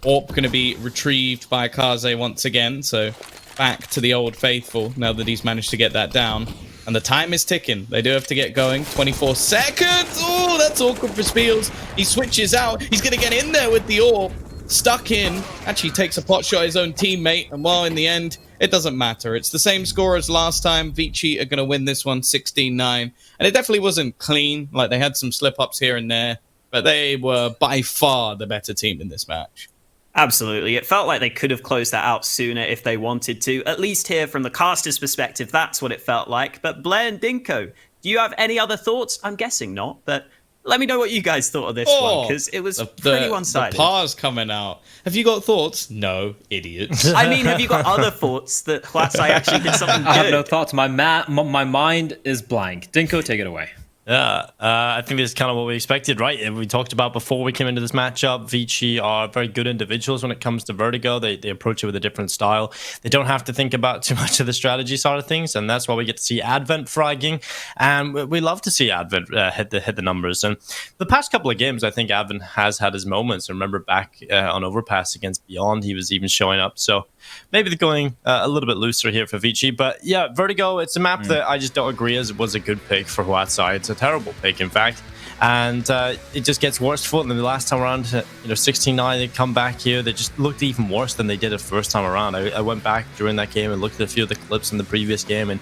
AWP going to be retrieved by Kaze once again, so back to the old faithful now that he's managed to get that down. And the time is ticking. They do have to get going. 24 seconds. Oh, that's awkward for Spiels. He switches out. He's going to get in there with the AWP. Stuck in. Actually takes a pot shot at his own teammate. And while in the end, it doesn't matter. It's the same score as last time. Vici are going to win this one 16-9. And it definitely wasn't clean. Like, they had some slip-ups here and there. But they were by far the better team in this match. Absolutely. It felt like they could have closed that out sooner if they wanted to. At least here from the caster's perspective, that's what it felt like. But Blair and Dinko, do you have any other thoughts? I'm guessing not, but let me know what you guys thought of this one, because it was pretty one-sided. The par's coming out. Have you got thoughts? No, idiots. I mean, have you got other thoughts that Huatsai actually did something good? I have no thoughts. My mind is blank. Dinko, take it away. Yeah, I think this is kind of what we expected, right? We talked about before we came into this matchup. Vici are very good individuals when it comes to Vertigo. They approach it with a different style. They don't have to think about too much of the strategy side of things, and that's why we get to see Advent fragging. And we love to see Advent hit the numbers. And the past couple of games, I think Advent has had his moments. I remember back on Overpass against Beyond, he was even showing up. So maybe they're going a little bit looser here for Vici. But yeah, Vertigo, it's a map that I just don't agree as it was a good pick for Huatsai. It's a terrible pick, in fact. And it just gets worse for them. The last time around, 16-9, they come back here. They just looked even worse than they did the first time around. I went back during that game and looked at a few of the clips in the previous game, and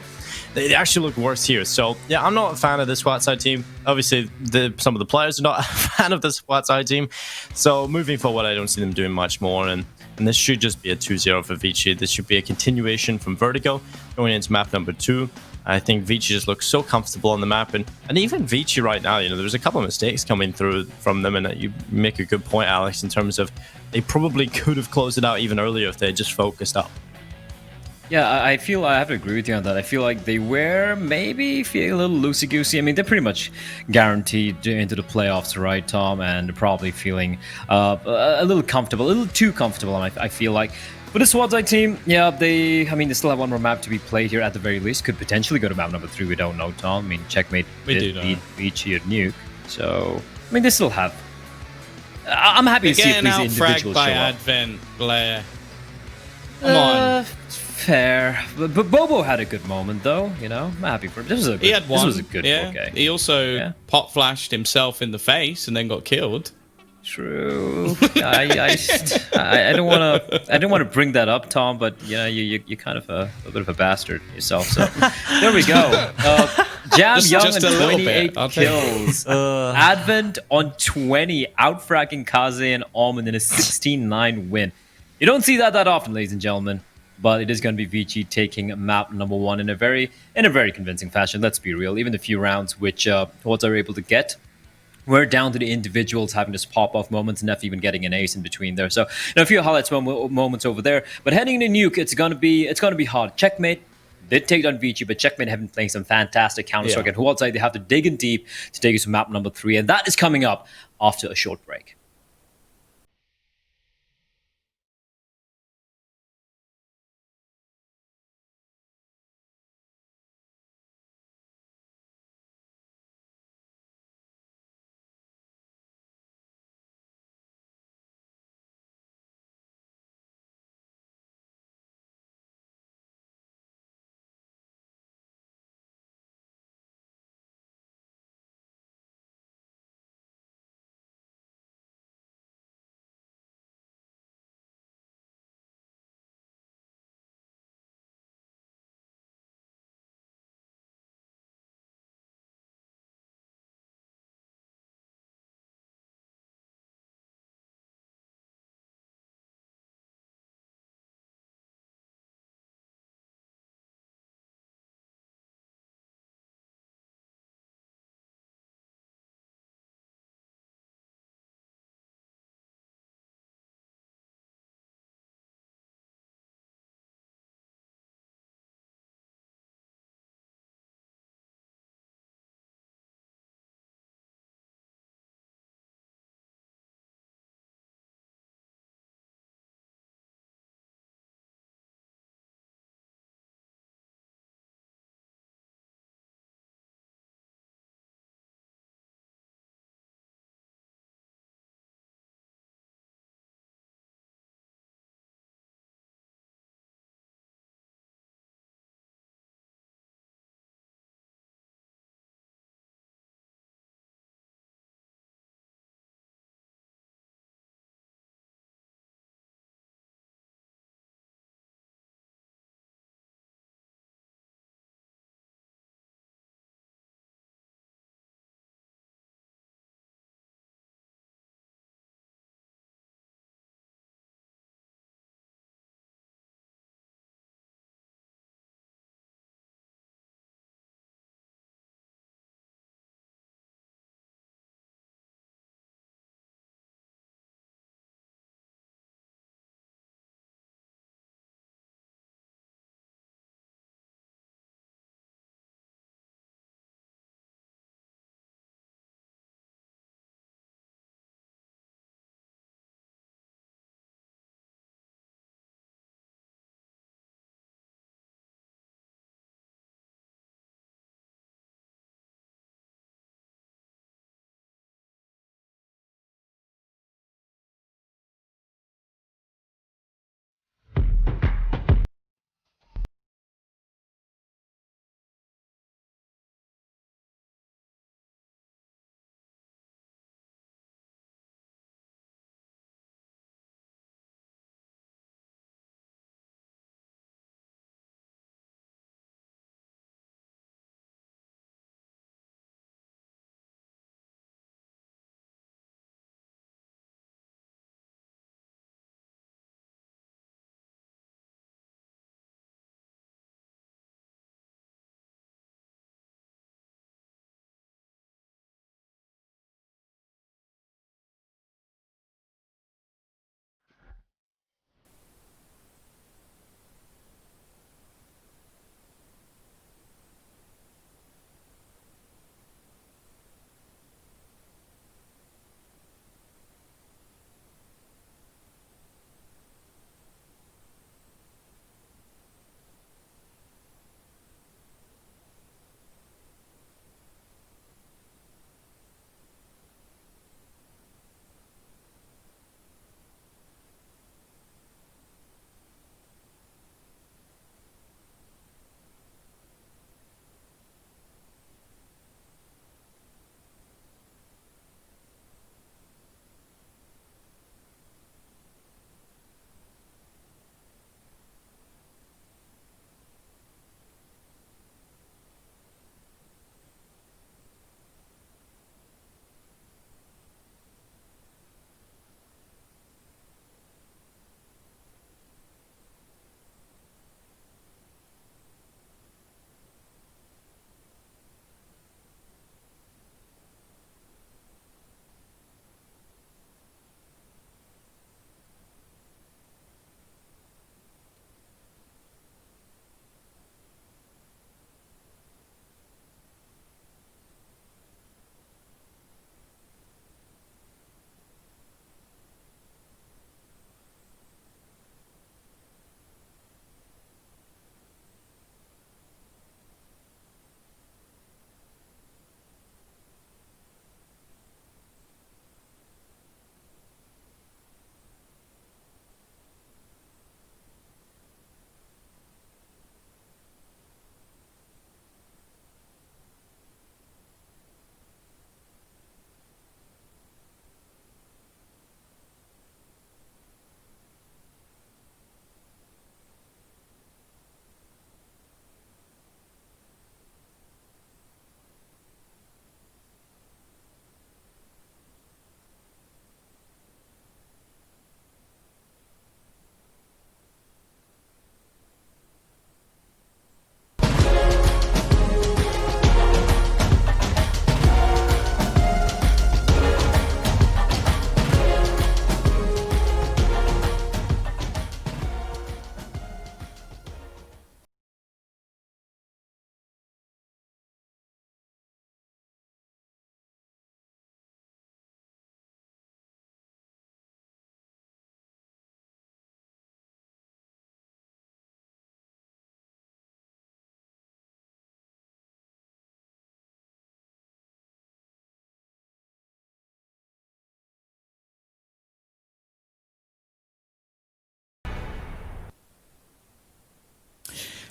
they actually look worse here. So, yeah, I'm not a fan of this Huatsai team. Obviously, some of the players are not a fan of this Huatsai team. So, moving forward, I don't see them doing much more. And this should just be a 2-0 for Vici. This should be a continuation from Vertigo going into map number 2. I think Vici just looks so comfortable on the map, and even Vici right now, there's a couple of mistakes coming through from them, and you make a good point, Alex, in terms of they probably could have closed it out even earlier if they had just focused up. Yeah, I feel I have to agree with you on that. I feel like they were maybe feeling a little loosey-goosey. I mean, they're pretty much guaranteed into the playoffs, right, Tom? And probably feeling a little comfortable, a little too comfortable, I feel like. But the Huatsai team, yeah, they still have one more map to be played here at the very least. Could potentially go to map number 3. We don't know, Tom. I mean, Checkmate did beat Vici at Nuke. So, they still have. I'm happy to see at least the individuals by show up. Advent, Blair. Come on. Fair. But Bobo had a good moment, though. I'm happy for him. He had one. This was a good 4K. He also pot flashed himself in the face and then got killed. True. I don't want to bring that up, Tom, but you're kind of a bit of a bastard yourself. So there we go. Jam Young just on a little bit. 28 I'll take it. kills. Advent on 20, outfragging Kaze and Almond in a 16-9 win. You don't see that often, ladies and gentlemen. But it is going to be Vici taking map number 1 in a very convincing fashion. Let's be real. Even the few rounds which Hordes are able to get, we're down to the individuals having just pop-off moments, Neff even getting an ace in between there. So, a few highlights moments over there. But heading into Nuke, it's gonna be hard. Checkmate did take down Vici, but Checkmate have been playing some fantastic Counter-Strike. And Hordes, they have to dig in deep to take us to map number 3, and that is coming up after a short break.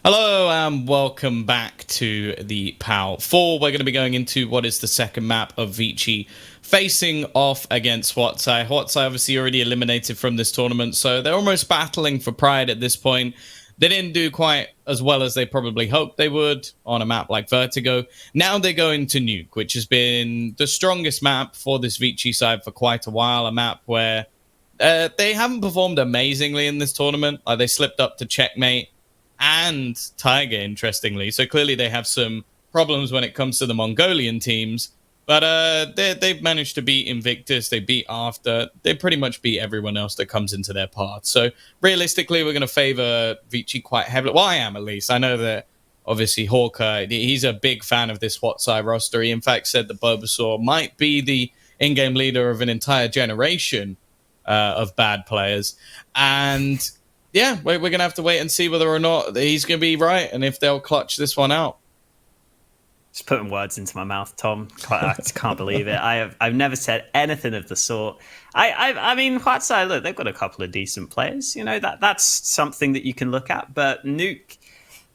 Hello and welcome back to the PAL 4. We're going to be going into what is the second map of Vici facing off against Huatsai. Huatsai obviously already eliminated from this tournament, so they're almost battling for pride at this point. They didn't do quite as well as they probably hoped they would on a map like Vertigo. Now they're going to Nuke, which has been the strongest map for this Vici side for quite a while. A map where they haven't performed amazingly in this tournament. They slipped up to Checkmate and Tiger, interestingly. So clearly they have some problems when it comes to the Mongolian teams. But they've managed to beat Invictus. They beat After. They pretty much beat everyone else that comes into their path. So realistically, we're going to favor Vici quite heavily. Well, I am, at least. I know that, obviously, Hawker, he's a big fan of this Huatsai roster. He, in fact, said that Bulbasaur might be the in-game leader of an entire generation of bad players. And yeah, we're going to have to wait and see whether or not he's going to be right and if they'll clutch this one out. Just putting words into my mouth, Tom. I can't believe it. I've never said anything of the sort. I mean, Huatsai, look, they've got a couple of decent players. You know, that's something that you can look at. But Nuke,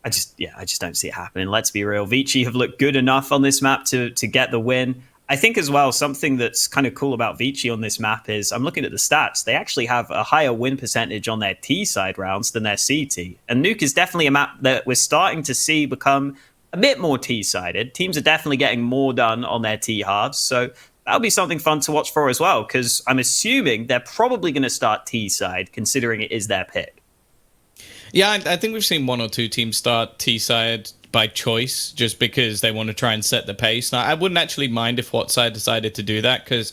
I just don't see it happening. Let's be real. Vici have looked good enough on this map to get the win. I think as well, something that's kind of cool about Vici on this map is, I'm looking at the stats, they actually have a higher win percentage on their T-side rounds than their CT. And Nuke is definitely a map that we're starting to see become a bit more T-sided. Teams are definitely getting more done on their T-halves, so that'll be something fun to watch for as well, because I'm assuming they're probably going to start T-side, considering it is their pick. Yeah, I think we've seen one or two teams start T-side by choice, just because they want to try and set the pace. Now, I wouldn't actually mind if Huatsai decided to do that, because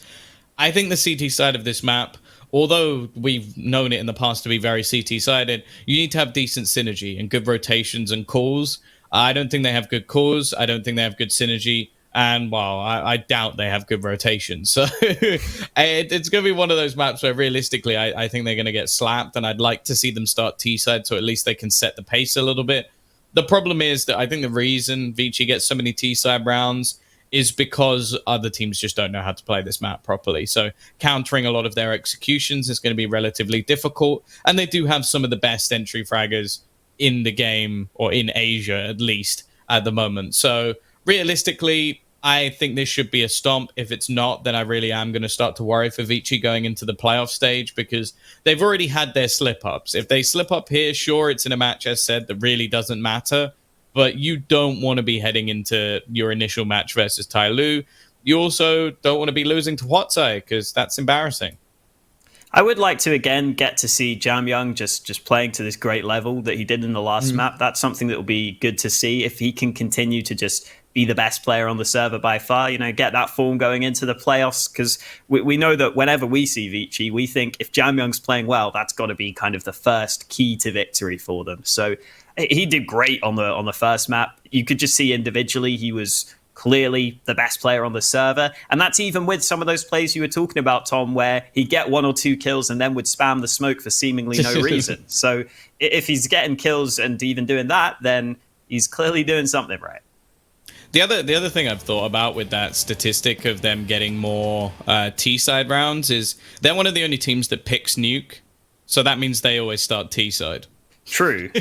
I think the CT side of this map, although we've known it in the past to be very CT-sided, you need to have decent synergy and good rotations and calls. I don't think they have good calls. I don't think they have good synergy. And, well, I doubt they have good rotations. So it's going to be one of those maps where, realistically, I think they're going to get slapped. And I'd like to see them start T-side so at least they can set the pace a little bit. The problem is that I think the reason Vici gets so many T-side rounds is because other teams just don't know how to play this map properly. So countering a lot of their executions is going to be relatively difficult. And they do have some of the best entry fraggers in the game, or in Asia at least, at the moment. So realistically, I think this should be a stomp. If it's not, then I really am going to start to worry for Vici going into the playoff stage, because they've already had their slip-ups. If they slip up here, sure, it's in a match, as said, that really doesn't matter, but you don't want to be heading into your initial match versus Tai Lu. You also don't want to be losing to Huatsai, because that's embarrassing. I would like to, again, get to see Jamyoung just playing to this great level that he did in the last map. That's something that will be good to see if he can continue to just be the best player on the server by far, you know, get that form going into the playoffs, because we know that whenever we see Vici, we think if Jamyoung's playing well, that's got to be kind of the first key to victory for them. So he did great on the first map. You could just see individually he was clearly the best player on the server. And that's even with some of those plays you were talking about, Tom, where he'd get 1 or 2 kills and then would spam the smoke for seemingly no reason. So if he's getting kills and even doing that, then he's clearly doing something right. The other thing I've thought about with that statistic of them getting more T-side rounds is they're one of the only teams that picks Nuke. So that means they always start T-side. True.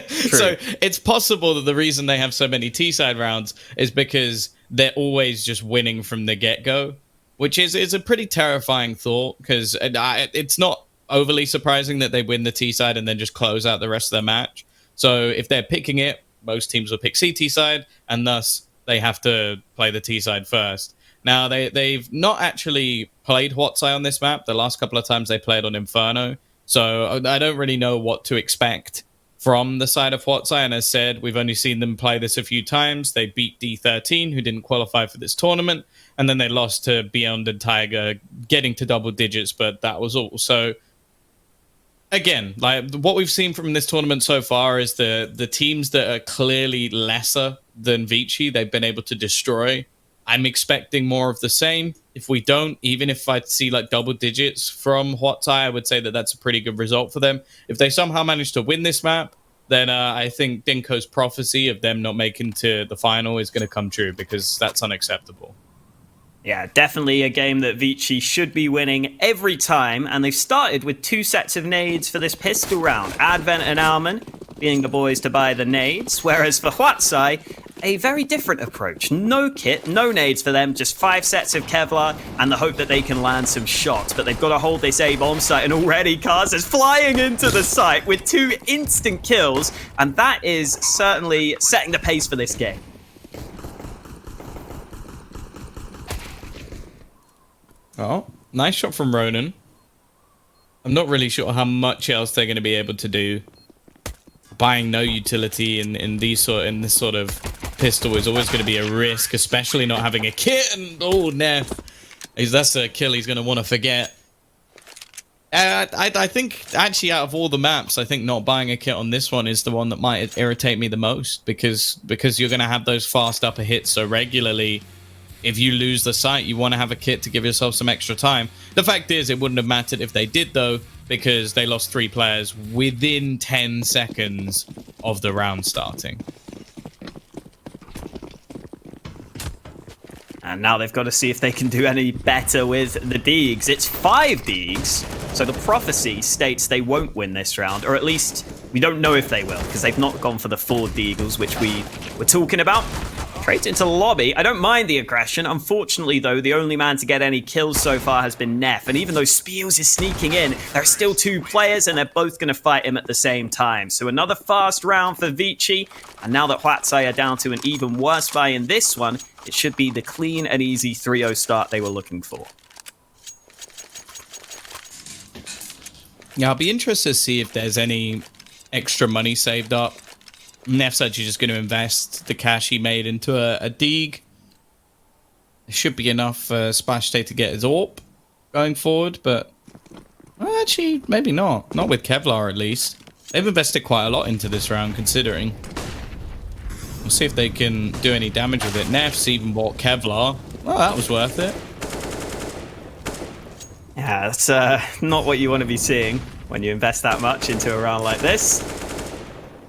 So it's possible that the reason they have so many T-side rounds is because they're always just winning from the get-go, which is a pretty terrifying thought, because it's not overly surprising that they win the T-side and then just close out the rest of the match. So if they're picking it, most teams will pick CT side, and thus they have to play the T-side first. Now, they've not actually played Huatsai on this map. The last couple of times they played on Inferno. So I don't really know what to expect from the side of Huatsai. And as said, we've only seen them play this a few times. They beat D13, who didn't qualify for this tournament. And then they lost to Beyond and Tiger, getting to double digits, but that was all. So again, like what we've seen from this tournament so far is the teams that are clearly lesser than Vici, they've been able to destroy. I'm expecting more of the same. If we don't, even if I see like double digits from Huatsai, I would say that that's a pretty good result for them. If they somehow manage to win this map, then I think Dinko's prophecy of them not making to the final is going to come true, because that's unacceptable. Yeah, definitely a game that Vici should be winning every time, and they've started with 2 sets of nades for this pistol round. Advent and Alman being the boys to buy the nades, whereas for Huatsai, a very different approach. No kit, no nades for them, just 5 sets of Kevlar and the hope that they can land some shots. But they've got to hold this A bomb site, and already Kaz is flying into the site with 2 instant kills, and that is certainly setting the pace for this game. Oh, nice shot from Ronan. I'm not really sure how much else they're going to be able to do. Buying no utility in this sort of pistol is always going to be a risk, especially not having a kit. And oh, Neff, that's a kill he's going to want to forget. I think actually out of all the maps, I think not buying a kit on this one is the one that might irritate me the most, because you're going to have those fast upper hits so regularly. If you lose the site, you want to have a kit to give yourself some extra time. The fact is, it wouldn't have mattered if they did, though, because they lost 3 players within 10 seconds of the round starting. And now they've got to see if they can do any better with the Deegs. It's 5 Deegs, so the prophecy states they won't win this round, or at least we don't know if they will, because they've not gone for the 4 Deagles, which we were talking about. Straight into the lobby. I don't mind the aggression. Unfortunately, though, the only man to get any kills so far has been Neff. And even though Spiels is sneaking in, there are still 2 players, and they're both going to fight him at the same time. So another fast round for Vici. And now that Huatsai are down to an even worse buy in this one, it should be the clean and easy 3-0 start they were looking for. Yeah, I'll be interested to see if there's any extra money saved up. Neff's actually just going to invest the cash he made into a Deeg. There should be enough for Splash Day to get his AWP going forward, but well, actually, maybe not. Not with Kevlar, at least. They've invested quite a lot into this round, considering. We'll see if they can do any damage with it. Neff's even bought Kevlar. Well, that was worth it. Yeah, that's not what you want to be seeing when you invest that much into a round like this.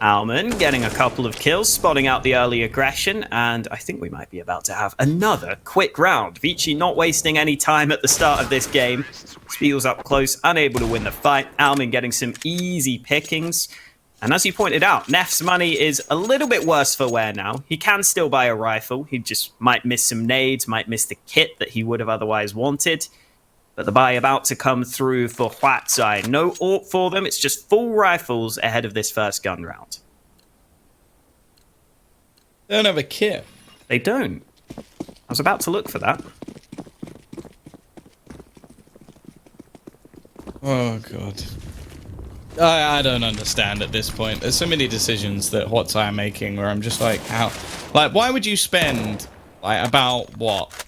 Alman getting a couple of kills, spotting out the early aggression, and I think we might be about to have another quick round. Vici not wasting any time at the start of this game. Spiels up close, unable to win the fight. Alman getting some easy pickings. And as you pointed out, Neff's money is a little bit worse for wear now. He can still buy a rifle. He just might miss some nades, might miss the kit that he would have otherwise wanted. But the buy about to come through for Huatsai. No AWP for them, it's just full rifles ahead of this first gun round. They don't have a kit. They don't. I was about to look for that. Oh, God. I don't understand at this point. There's so many decisions that Huatsai are making where I'm just like, how? Like, why would you spend, like, about, what?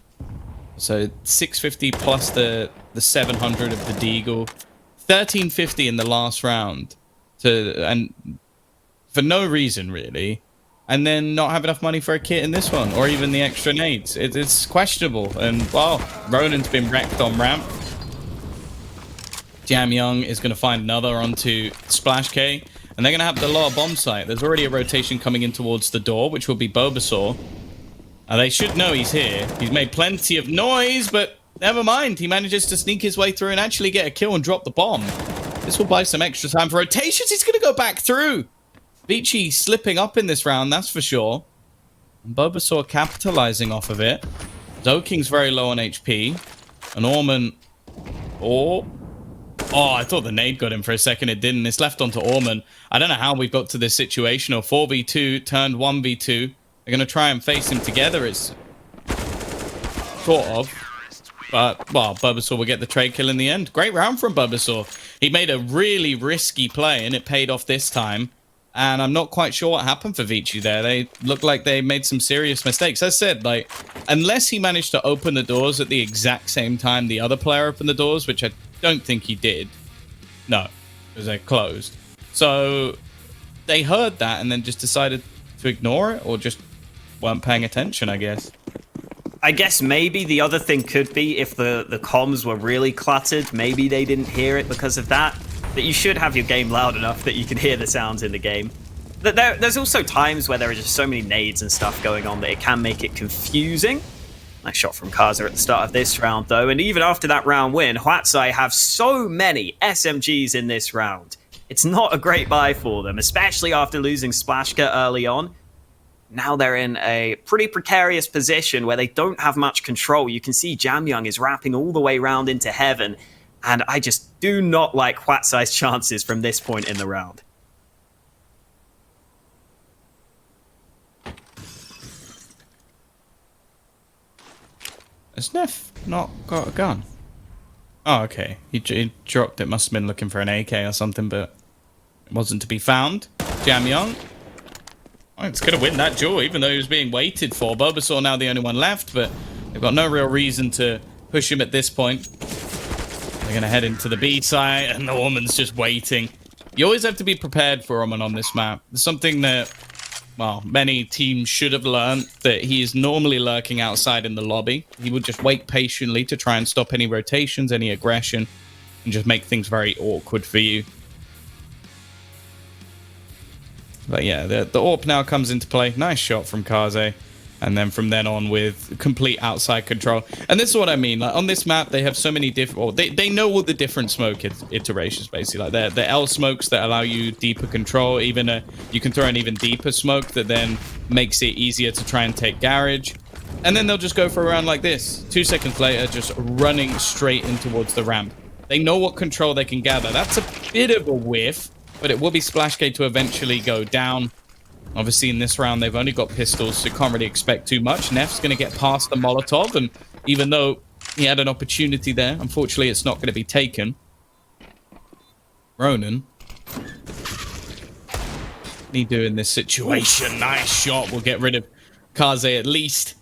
So 650 plus the 700 of the Deagle, 1350 in the last round, and for no reason really, and then not have enough money for a kit in this one, or even the extra nades. It's questionable. And well, Ronan's been wrecked on ramp. Jam Young is going to find another onto Splash K, and they're going to have the lower bomb site. There's already a rotation coming in towards the door, which will be Bulbasaur. They should know he's here. He's made plenty of noise, but never mind. He manages to sneak his way through and actually get a kill and drop the bomb. This will buy some extra time for rotations. He's going to go back through. Vici slipping up in this round, that's for sure. And Bulbasaur capitalizing off of it. Doking's very low on HP. And Orman... Oh, I thought the nade got him for a second. It didn't. It's left onto Orman. I don't know how we've got to this situation. Or 4v2 turned 1v2. They're going to try and face him together. It's sort of. But, well, Bulbasaur will get the trade kill in the end. Great round from Bulbasaur. He made a really risky play, and it paid off this time. And I'm not quite sure what happened for Vici there. They look like they made some serious mistakes. As I said, like, unless he managed to open the doors at the exact same time the other player opened the doors, which I don't think he did. No, because they're closed. So they heard that and then just decided to ignore it, or just weren't paying attention, I guess. I guess maybe the other thing could be if the comms were really cluttered, maybe they didn't hear it because of that. But you should have your game loud enough that you can hear the sounds in the game. There's also times where there are just so many nades and stuff going on that it can make it confusing. Nice shot from Kaza at the start of this round, though. And even after that round win, Huatsai have so many SMGs in this round. It's not a great buy for them, especially after losing Splashka early on. Now they're in a pretty precarious position where they don't have much control. You can see Jamyoung is wrapping all the way round into heaven, and I just do not like Hwatsai's chances from this point in the round. Has Neff not got a gun? Oh, okay. He dropped it. Must have been looking for an AK or something, but it wasn't to be found. Jamyoung. Oh, it's going to win that duel, even though he was being waited for. Bulbasaur now the only one left, but they've got no real reason to push him at this point. They're going to head into the B site, and the woman's just waiting. You always have to be prepared for Omen on this map. It's something that, well, many teams should have learned, that he is normally lurking outside in the lobby. He would just wait patiently to try and stop any rotations, any aggression, and just make things very awkward for you. But yeah, the AWP now comes into play. Nice shot from Kaze. And then from then on with complete outside control. And this is what I mean. Like on this map, they have so many different... Well, they know all the different smoke iterations, basically. Like the L smokes that allow you deeper control. Even you can throw an even deeper smoke that then makes it easier to try and take garage. And then they'll just go for a round like this. 2 seconds later, just running straight in towards the ramp. They know what control they can gather. That's a bit of a whiff. But it will be Splashgate to eventually go down. Obviously, in this round, they've only got pistols, so you can't really expect too much. Neff's going to get past the Molotov, and even though he had an opportunity there, unfortunately, it's not going to be taken. Ronan. What he do in this situation? Nice shot. We'll get rid of Kaze at least.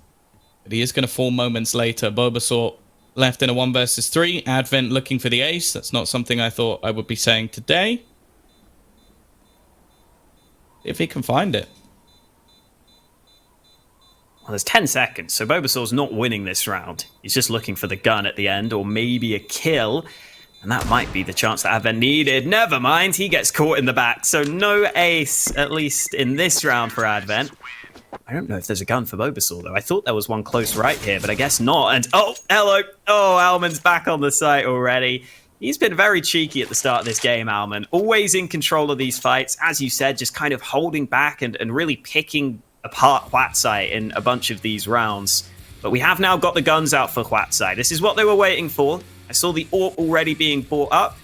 But he is going to fall moments later. Bulbasaur left in a 1 versus 3. Advent looking for the ace. That's not something I thought I would be saying today. If he can find it. Well, there's 10 seconds, so Bulbasaur's not winning this round. He's just looking for the gun at the end, or maybe a kill. And that might be the chance that Advent needed. Never mind, he gets caught in the back. So no ace, at least in this round for Advent. I don't know if there's a gun for Bulbasaur, though. I thought there was one close right here, but I guess not. And, oh, hello. Oh, Almond's back on the site already. He's been very cheeky at the start of this game, Alman. Always in control of these fights. As you said, just kind of holding back and really picking apart Hwatsai in a bunch of these rounds. But we have now got the guns out for Hwatsai. This is what they were waiting for. I saw the AWP already being brought up.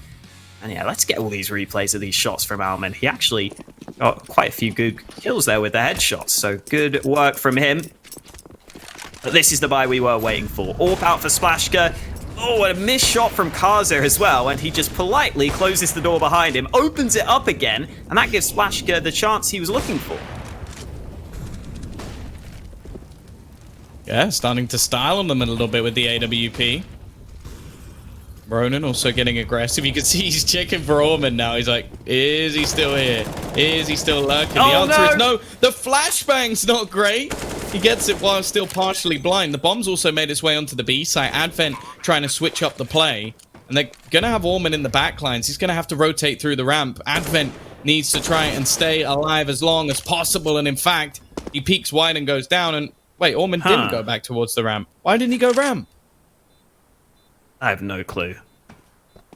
And yeah, let's get all these replays of these shots from Alman. He actually got quite a few good kills there with the headshots. So good work from him. But this is the buy we were waiting for. AWP out for Splashka. Oh, and a missed shot from Kaza as well, and he just politely closes the door behind him, opens it up again, and that gives Splashka the chance he was looking for. Yeah, starting to style on them a little bit with the AWP. Ronan also getting aggressive. You can see he's checking for Orman now. He's like, is he still here? Is he still lurking? The answer is no. The flashbang's not great. He gets it while still partially blind. The bomb's also made its way onto the B site. Advent trying to switch up the play. And they're going to have Orman in the backlines. He's going to have to rotate through the ramp. Advent needs to try and stay alive as long as possible. And in fact, he peeks wide and goes down. And wait, Orman didn't go back towards the ramp. Why didn't he go ramp? I have no clue.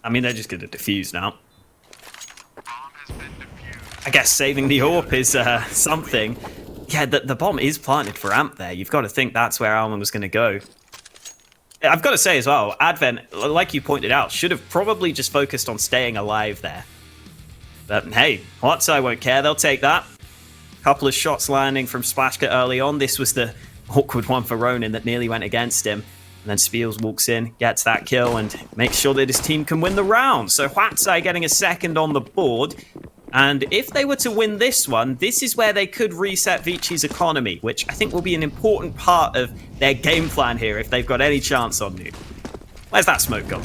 I mean, they're just going to defuse now. I guess saving the AWP is something. Yeah, the bomb is planted for Amp there. You've got to think that's where Alman was going to go. I've got to say as well, Advent, like you pointed out, should have probably just focused on staying alive there. But hey, Hwatsai won't care. They'll take that. Couple of shots landing from Splashka early on. This was the awkward one for Ronan that nearly went against him. And then Spiels walks in, gets that kill, and makes sure that his team can win the round. So Hwatsai getting a second on the board. And if they were to win this one, this is where they could reset Vici's economy, which I think will be an important part of their game plan here if they've got any chance on you. Where's that smoke gone?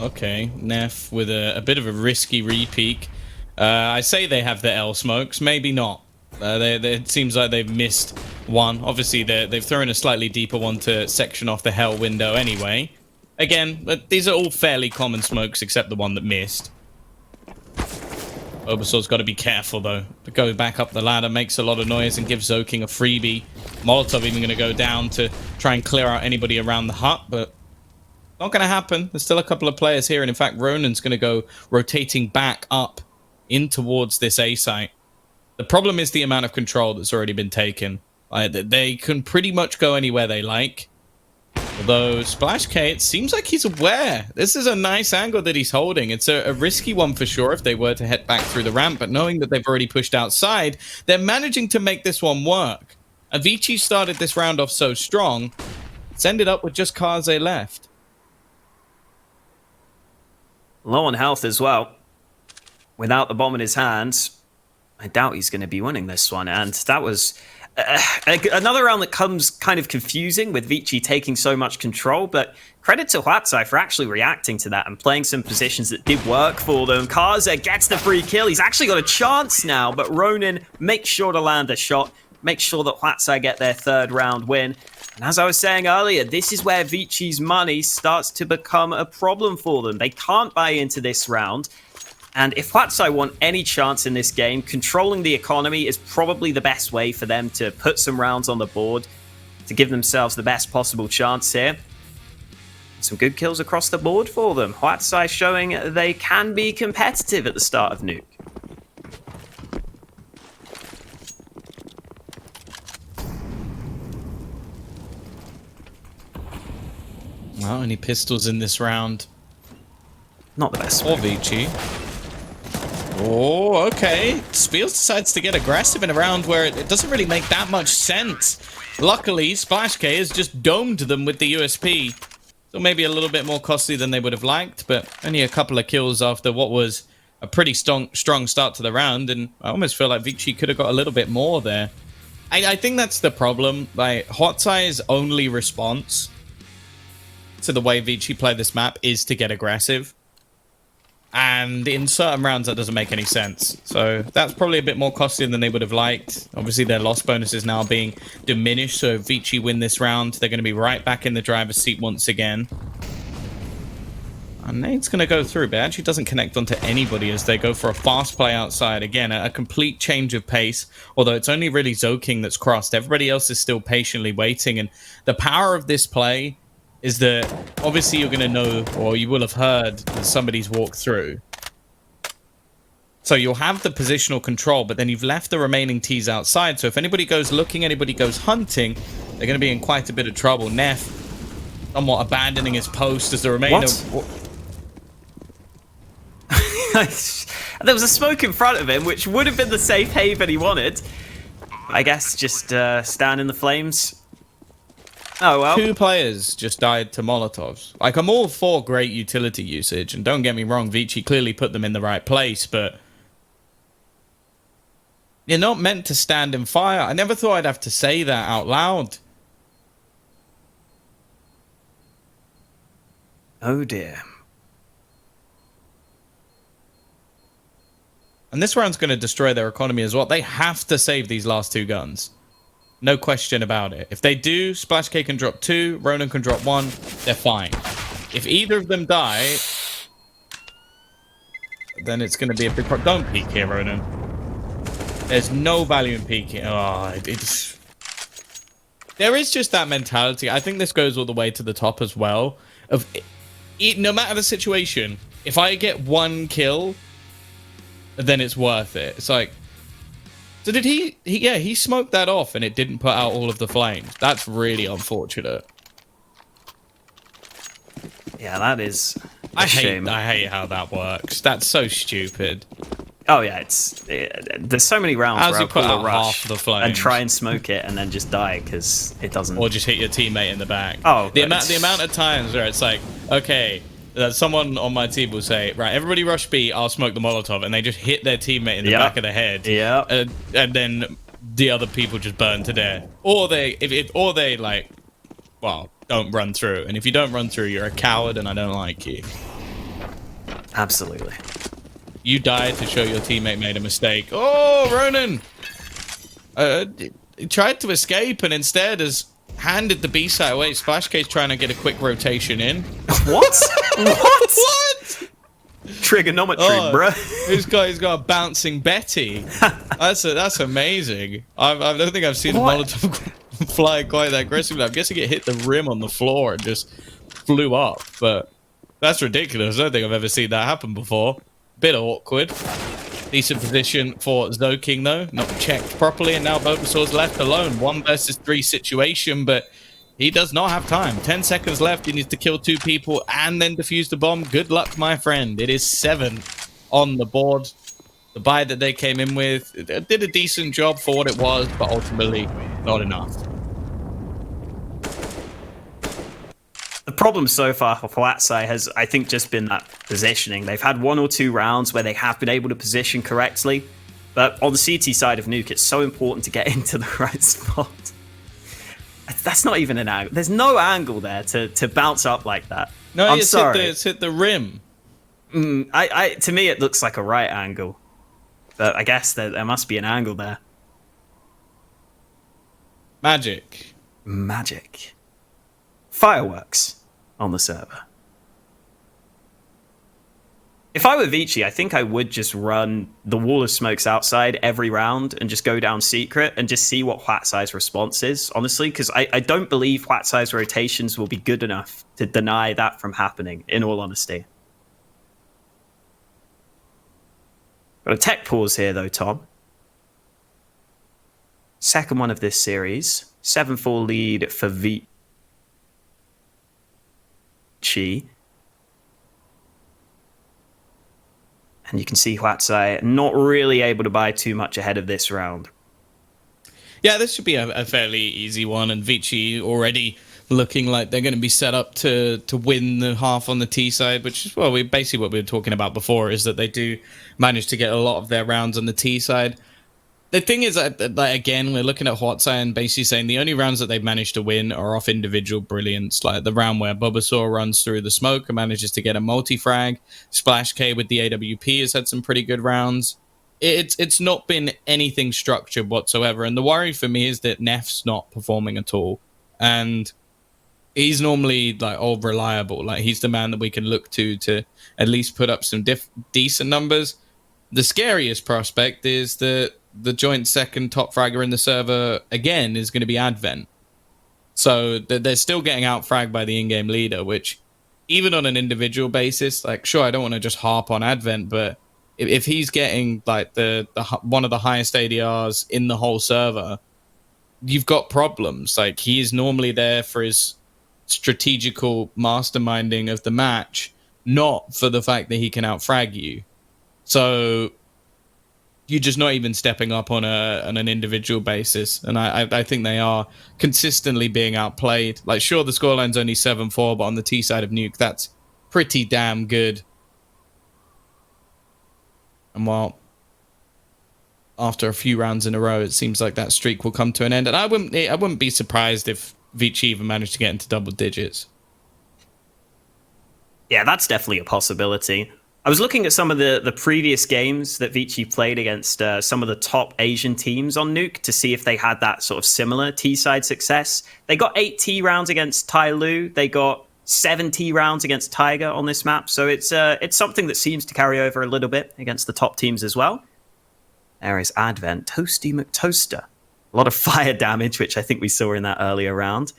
Okay, Neff with a bit of a risky re-peek. I say they have the L smokes, maybe not. It seems like they've missed one. Obviously, they've thrown a slightly deeper one to section off the hell window anyway. Again, these are all fairly common smokes except the one that missed. Bulbasaur's got to be careful, though. To go back up the ladder makes a lot of noise and gives Zoking a freebie. Molotov even going to go down to try and clear out anybody around the hut, but Not going to happen. There's still a couple of players here, and in fact, Ronan's going to go rotating back up in towards this A site. The problem is the amount of control that's already been taken. They can pretty much go anywhere they like. Although Splash K, it seems like he's aware. This is a nice angle that he's holding. It's a risky one for sure if they were to head back through the ramp, but knowing that they've already pushed outside, they're managing to make this one work. And Vici started this round off so strong, it's ended up with just Kaze left. Low on health as well. Without the bomb in his hands, I doubt he's going to be winning this one. And that was another round that comes kind of confusing with Vici taking so much control. But credit to Huatsai for actually reacting to that and playing some positions that did work for them. Kaze gets the free kill. He's actually got a chance now, but Ronan makes sure to land a shot. Make sure that Huatsai get their third round win. And as I was saying earlier, this is where Vici's money starts to become a problem for them. They can't buy into this round. And if Huatsai want any chance in this game, controlling the economy is probably the best way for them to put some rounds on the board to give themselves the best possible chance here. Some good kills across the board for them. Huatsai showing they can be competitive at the start of Nuke. Well, any pistols in this round? Not the best. Or Vici. Oh, okay. Spiels decides to get aggressive in a round where it doesn't really make that much sense. Luckily, Splash K has just domed them with the USP. So maybe a little bit more costly than they would have liked, but only a couple of kills after what was a pretty strong start to the round, and I almost feel like Vici could have got a little bit more there. I think that's the problem. Like, Huatsai's only response to the way Vici play this map is to get aggressive. And in certain rounds, that doesn't make any sense. So that's probably a bit more costly than they would have liked. Obviously, their loss bonus is now being diminished. So if Vici win this round, they're going to be right back in the driver's seat once again. And Nade's going to go through, but actually doesn't connect onto anybody as they go for a fast play outside. Again, a complete change of pace. Although it's only really Zoking that's crossed. Everybody else is still patiently waiting. And the power of this play is that obviously you're going to know, or you will have heard, that somebody's walked through. So you'll have the positional control, but then you've left the remaining T's outside. So if anybody goes looking, anybody goes hunting, they're going to be in quite a bit of trouble. Neff somewhat abandoning his post as the remainder... There was a smoke in front of him, which would have been the safe haven he wanted. I guess just stand in the flames. Oh, well. 2 players just died to Molotovs. Like, I'm all for great utility usage, and don't get me wrong, Vici clearly put them in the right place, but you're not meant to stand in fire. I never thought I'd have to say that out loud. Oh, dear. And this round's going to destroy their economy as well. They have to save these last 2 guns. No question about it. If they do, Splash K can drop 2, Ronan can drop 1, they're fine. If either of them die, then it's going to be a big problem. Don't peek here, Ronan. There's no value in peeking. Oh, it's... There is just that mentality. I think this goes all the way to the top as well. No matter the situation, if I get 1 kill, then it's worth it. It's like... So did he smoked that off and it didn't put out all of the flames. That's really unfortunate. Yeah, that is a shame. I hate how that works. That's so stupid. Oh yeah, there's so many rounds where I'll pull a rush half the flames and try and smoke it and then just die because it doesn't. Or just hit your teammate in the back. Oh, the amount of times where it's like, okay, someone on my team will say, right, everybody rush B, I'll smoke the Molotov, and they just hit their teammate in the back of the head. Yeah. And then the other people just burn to death. Or they like, well, don't run through. And if you don't run through, you're a coward, and I don't like you. Absolutely. You died to show your teammate made a mistake. Oh, Ronan! He tried to escape and instead has handed the B side away. Splash K's trying to get a quick rotation in. What? What? What? Trigonometry, bruh. He's got a bouncing Betty. That's amazing. I don't think I've seen a Molotov fly quite that aggressively. I'm guessing it hit the rim on the floor and just flew up, but that's ridiculous. I don't think I've ever seen that happen before. Bit awkward. Decent position for Zoking, though. Not checked properly, and now Bulbasaur's left alone. 1 versus 3 situation, but he does not have time. 10 seconds left. He needs to kill 2 people and then defuse the bomb. Good luck, my friend. It is 7 on the board. The buy that they came in with did a decent job for what it was, but ultimately not enough. The problem so far for Huatsai has, I think, just been that positioning. They've had 1 or 2 rounds where they have been able to position correctly, but on the CT side of Nuke, it's so important to get into the right spot. That's not even an angle. There's no angle there to bounce up like that. No, I'm sorry. It's hit the rim. To me, it looks like a right angle, but I guess there must be an angle there. Magic. Fireworks on the server. If I were Vici, I think I would just run the wall of smokes outside every round and just go down secret and just see what Huatsai's response is, honestly, because I don't believe Huatsai's rotations will be good enough to deny that from happening, in all honesty. Got a tech pause here, though, Tom. Second one of this series. 7-4 lead for Vici. And you can see Huatsai not really able to buy too much ahead of this round. Yeah, this should be a fairly easy one, and Vici already looking like they're going to be set up to win the half on the T side, which is basically what we were talking about before, is that they do manage to get a lot of their rounds on the T side. The thing is that again, we're looking at Huatsai and basically saying the only rounds that they've managed to win are off individual brilliance, like the round where Bulbasaur runs through the smoke and manages to get a multi-frag. Splash K with the AWP has had some pretty good rounds. It's not been anything structured whatsoever, and the worry for me is that Neff's not performing at all, and he's normally like all reliable. Like, he's the man that we can look to at least put up some decent numbers. The scariest prospect is that the joint second top fragger in the server, again, is going to be Advent. So they're still getting out fragged by the in-game leader, which, even on an individual basis, like, sure, I don't want to just harp on Advent, but if he's getting like the one of the highest ADRs in the whole server, you've got problems. Like, he is normally there for his strategical masterminding of the match, not for the fact that he can out-frag you. So you're just not even stepping up on an individual basis, and I think they are consistently being outplayed. Like, sure, the scoreline's only 7-4, but on the T side of Nuke, that's pretty damn good. And while after a few rounds in a row, it seems like that streak will come to an end, and I wouldn't be surprised if Vici even managed to get into double digits. Yeah, that's definitely a possibility. I was looking at some of the previous games that Vici played against some of the top Asian teams on Nuke to see if they had that sort of similar T-side success. They got 8 T rounds against Tai Lu. They got 7 T rounds against Tiger on this map. So it's something that seems to carry over a little bit against the top teams as well. There is Advent, Toasty McToaster. A lot of fire damage, which I think we saw in that earlier round.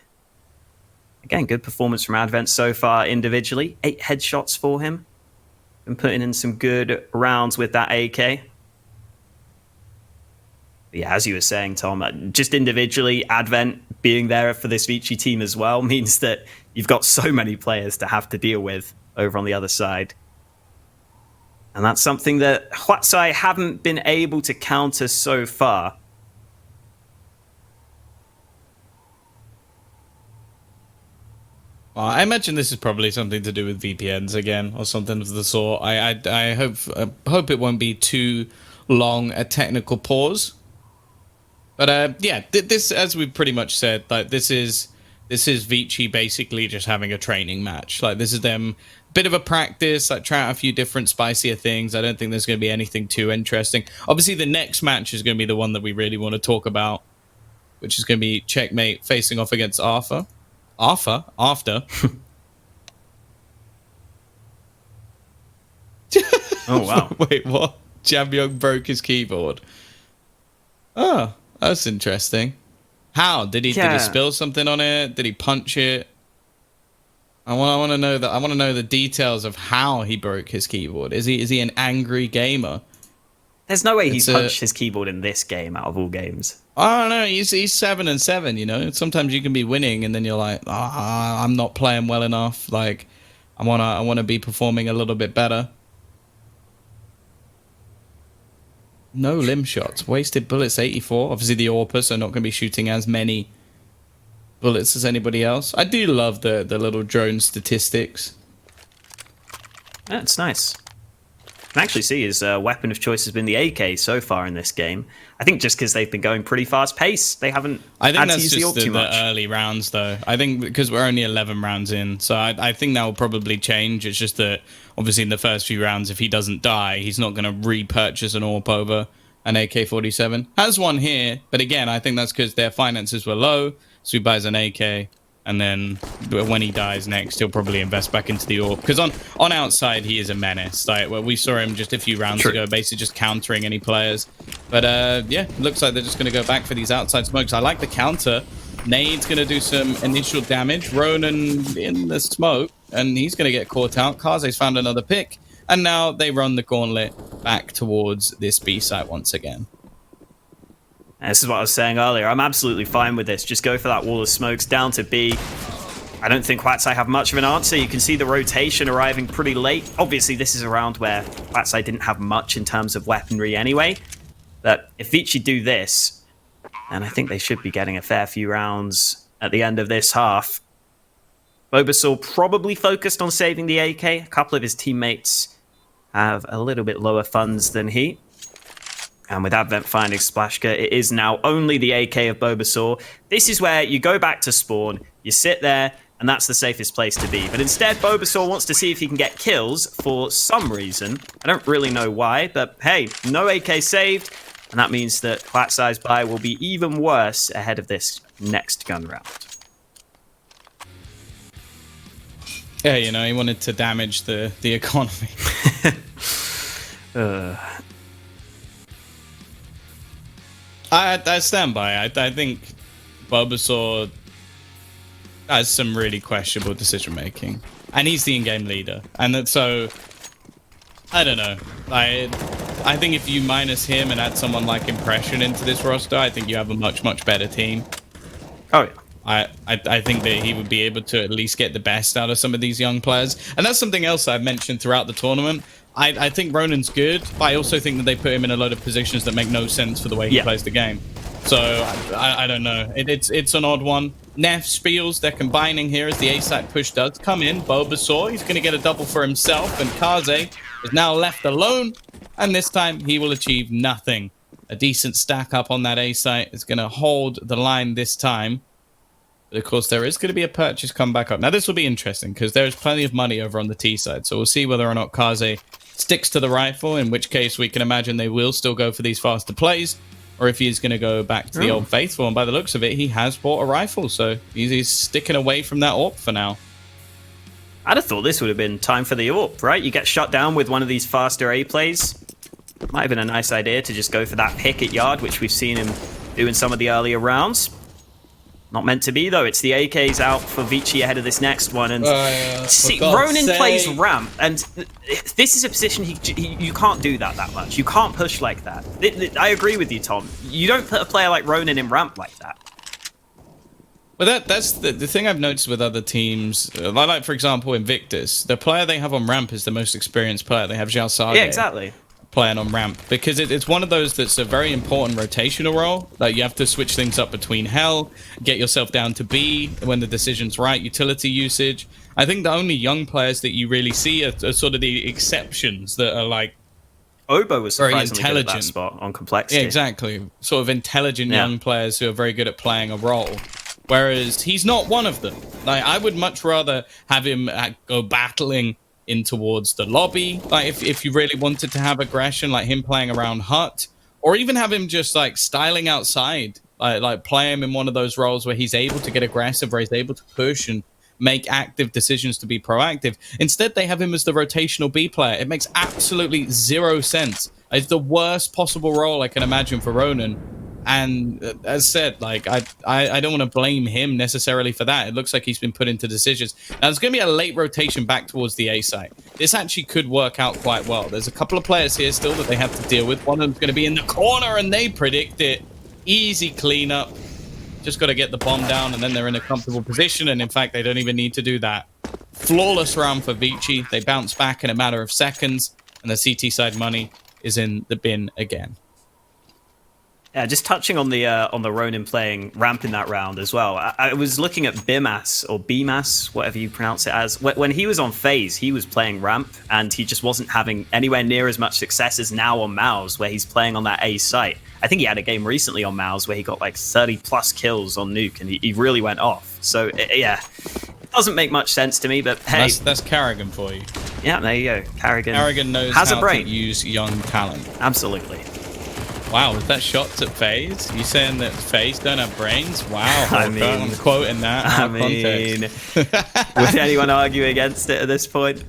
Again, good performance from Advent so far individually. 8 headshots for him. And putting in some good rounds with that AK. But yeah, as you were saying, Tom, just individually, Advent being there for this Vici team as well means that you've got so many players to have to deal with over on the other side. And that's something that Huatsai haven't been able to counter so far. Well, I imagine this is probably something to do with VPNs again, or something of the sort. I hope it won't be too long a technical pause. But yeah, this, as we've pretty much said, like, this is Vici basically just having a training match. Like, this is them bit of a practice, like, try out a few different spicier things. I don't think there's going to be anything too interesting. Obviously, the next match is going to be the one that we really want to talk about, which is going to be Checkmate facing off against Arthur. After. Oh, wow. Wait, what? Jambyong broke his keyboard. Oh, that's interesting. How? Did he spill something on it? Did he punch it? I want to know that. I want to know the details of how he broke his keyboard. Is he an angry gamer? There's no way he's punched his keyboard in this game out of all games. I don't know. He's 7-7. You know, sometimes you can be winning, and then you're like, I'm not playing well enough. Like, I wanna be performing a little bit better. No limb shots. Wasted bullets 84. Obviously, the Orpus are not going to be shooting as many bullets as anybody else. I do love the little drone statistics. That's nice. I can actually see his weapon of choice has been the AK so far in this game. I think just because they've been going pretty fast pace, they haven't. I think had that's to use the just AWP too much. the early rounds, though. I think because we're only 11 rounds in, so I think that will probably change. It's just that obviously in the first few rounds, if he doesn't die, he's not going to repurchase an AWP over an AK-47. Has one here, but again, I think that's because their finances were low, so he buys an AK. And then when he dies next, he'll probably invest back into the AWP. Because on outside, he is a menace. Like, well, we saw him just a few rounds ago, basically just countering any players. But yeah, looks like they're just going to go back for these outside smokes. I like the counter. Nade's going to do some initial damage. Ronan in the smoke, and he's going to get caught out. Kaze's found another pick. And now they run the gauntlet back towards this B site once again. This is what I was saying earlier. I'm absolutely fine with this. Just go for that wall of smokes down to B. I don't think Quatsai have much of an answer. You can see the rotation arriving pretty late. Obviously, this is a round where Quatsai didn't have much in terms of weaponry anyway. But if Vici do this, and I think they should be getting a fair few rounds at the end of this half. Bulbasaur probably focused on saving the AK. A couple of his teammates have a little bit lower funds than he. And with Advent finding Splashka, it is now only the AK of Bulbasaur. This is where you go back to spawn, you sit there, and that's the safest place to be. But instead, Bulbasaur wants to see if he can get kills for some reason. I don't really know why, but hey, no AK saved. And that means that Quatsai's buy will be even worse ahead of this next gun round. Yeah, you know, he wanted to damage the economy. I stand by. I think Bulbasaur has some really questionable decision making, and he's the in-game leader. And so, I don't know. I think if you minus him and add someone like Impression into this roster, I think you have a much better team. Oh yeah. I think that he would be able to at least get the best out of some of these young players. And that's something else I've mentioned throughout the tournament. I think Ronan's good, but I also think that they put him in a load of positions that make no sense for the way he plays the game. So, I don't know. It's an odd one. Neff, Spiels, they're combining here as the A-side push does come in. Bulbasaur, he's going to get a double for himself, and Kaze is now left alone, and this time he will achieve nothing. A decent stack up on that A-site is going to hold the line this time. But of course, there is going to be a purchase come back up. Now, this will be interesting because there is plenty of money over on the T side. So we'll see whether or not Kaze sticks to the rifle, in which case we can imagine they will still go for these faster plays, or if he's going to go back to the old faithful. And by the looks of it, he has bought a rifle. So he's sticking away from that AWP for now. I'd have thought this would have been time for the AWP, right? You get shut down with one of these faster A plays. Might have been a nice idea to just go for that pick at yard, which we've seen him do in some of the earlier rounds. Not meant to be, though. It's the AKs out for Vici ahead of this next one. And see, Ronan plays ramp, and this is a position you can't do that much. You can't push like that. I agree with you, Tom. You don't put a player like Ronan in ramp like that. Well, that's the thing I've noticed with other teams. Like, for example, Invictus, the player they have on ramp is the most experienced player. They have Xiao Sage. Yeah, exactly. Playing on ramp, because it's one of those that's a very important rotational role. Like, you have to switch things up between hell, get yourself down to B when the decision's right, utility usage. I think the only young players that you really see are sort of the exceptions that are like Obo was very surprisingly intelligent good at that spot on complexity. Yeah, exactly. Sort of intelligent young players who are very good at playing a role. Whereas he's not one of them. Like, I would much rather have him go battling in towards the lobby, like if you really wanted to have aggression, like him playing around hut, or even have him just like styling outside, like play him in one of those roles where he's able to get aggressive, where he's able to push and make active decisions to be proactive. Instead, they have him as the rotational B player. It makes absolutely zero sense. It's the worst possible role I can imagine for Ronan. And as said, like I don't want to blame him necessarily for that. It looks like he's been put into decisions. Now there's going to be a late rotation back towards the A site. This actually could work out quite well. There's a couple of players here still that they have to deal with. One of them's going to be in the corner, and they predict it. Easy cleanup. Just got to get the bomb down, and then they're in a comfortable position. And in fact, they don't even need to do that. Flawless round for Vici. They bounce back in a matter of seconds, and the CT side money is in the bin again. Yeah, just touching on the Ronin playing ramp in that round as well. I was looking at Bimas or Bmas, whatever you pronounce it as. When he was on FaZe, he was playing ramp, and he just wasn't having anywhere near as much success as now on Mouse, where he's playing on that A site. I think he had a game recently on Mouse where he got like 30 plus kills on Nuke, and he really went off. So yeah, it doesn't make much sense to me. But hey, that's Carrigan for you. Yeah, there you go. Carrigan knows has how a brain. to use young talent. Absolutely. Wow, was that shots at FaZe? You saying that FaZe don't have brains? Wow, I mean, I'm quoting that. I mean, would anyone argue against it at this point?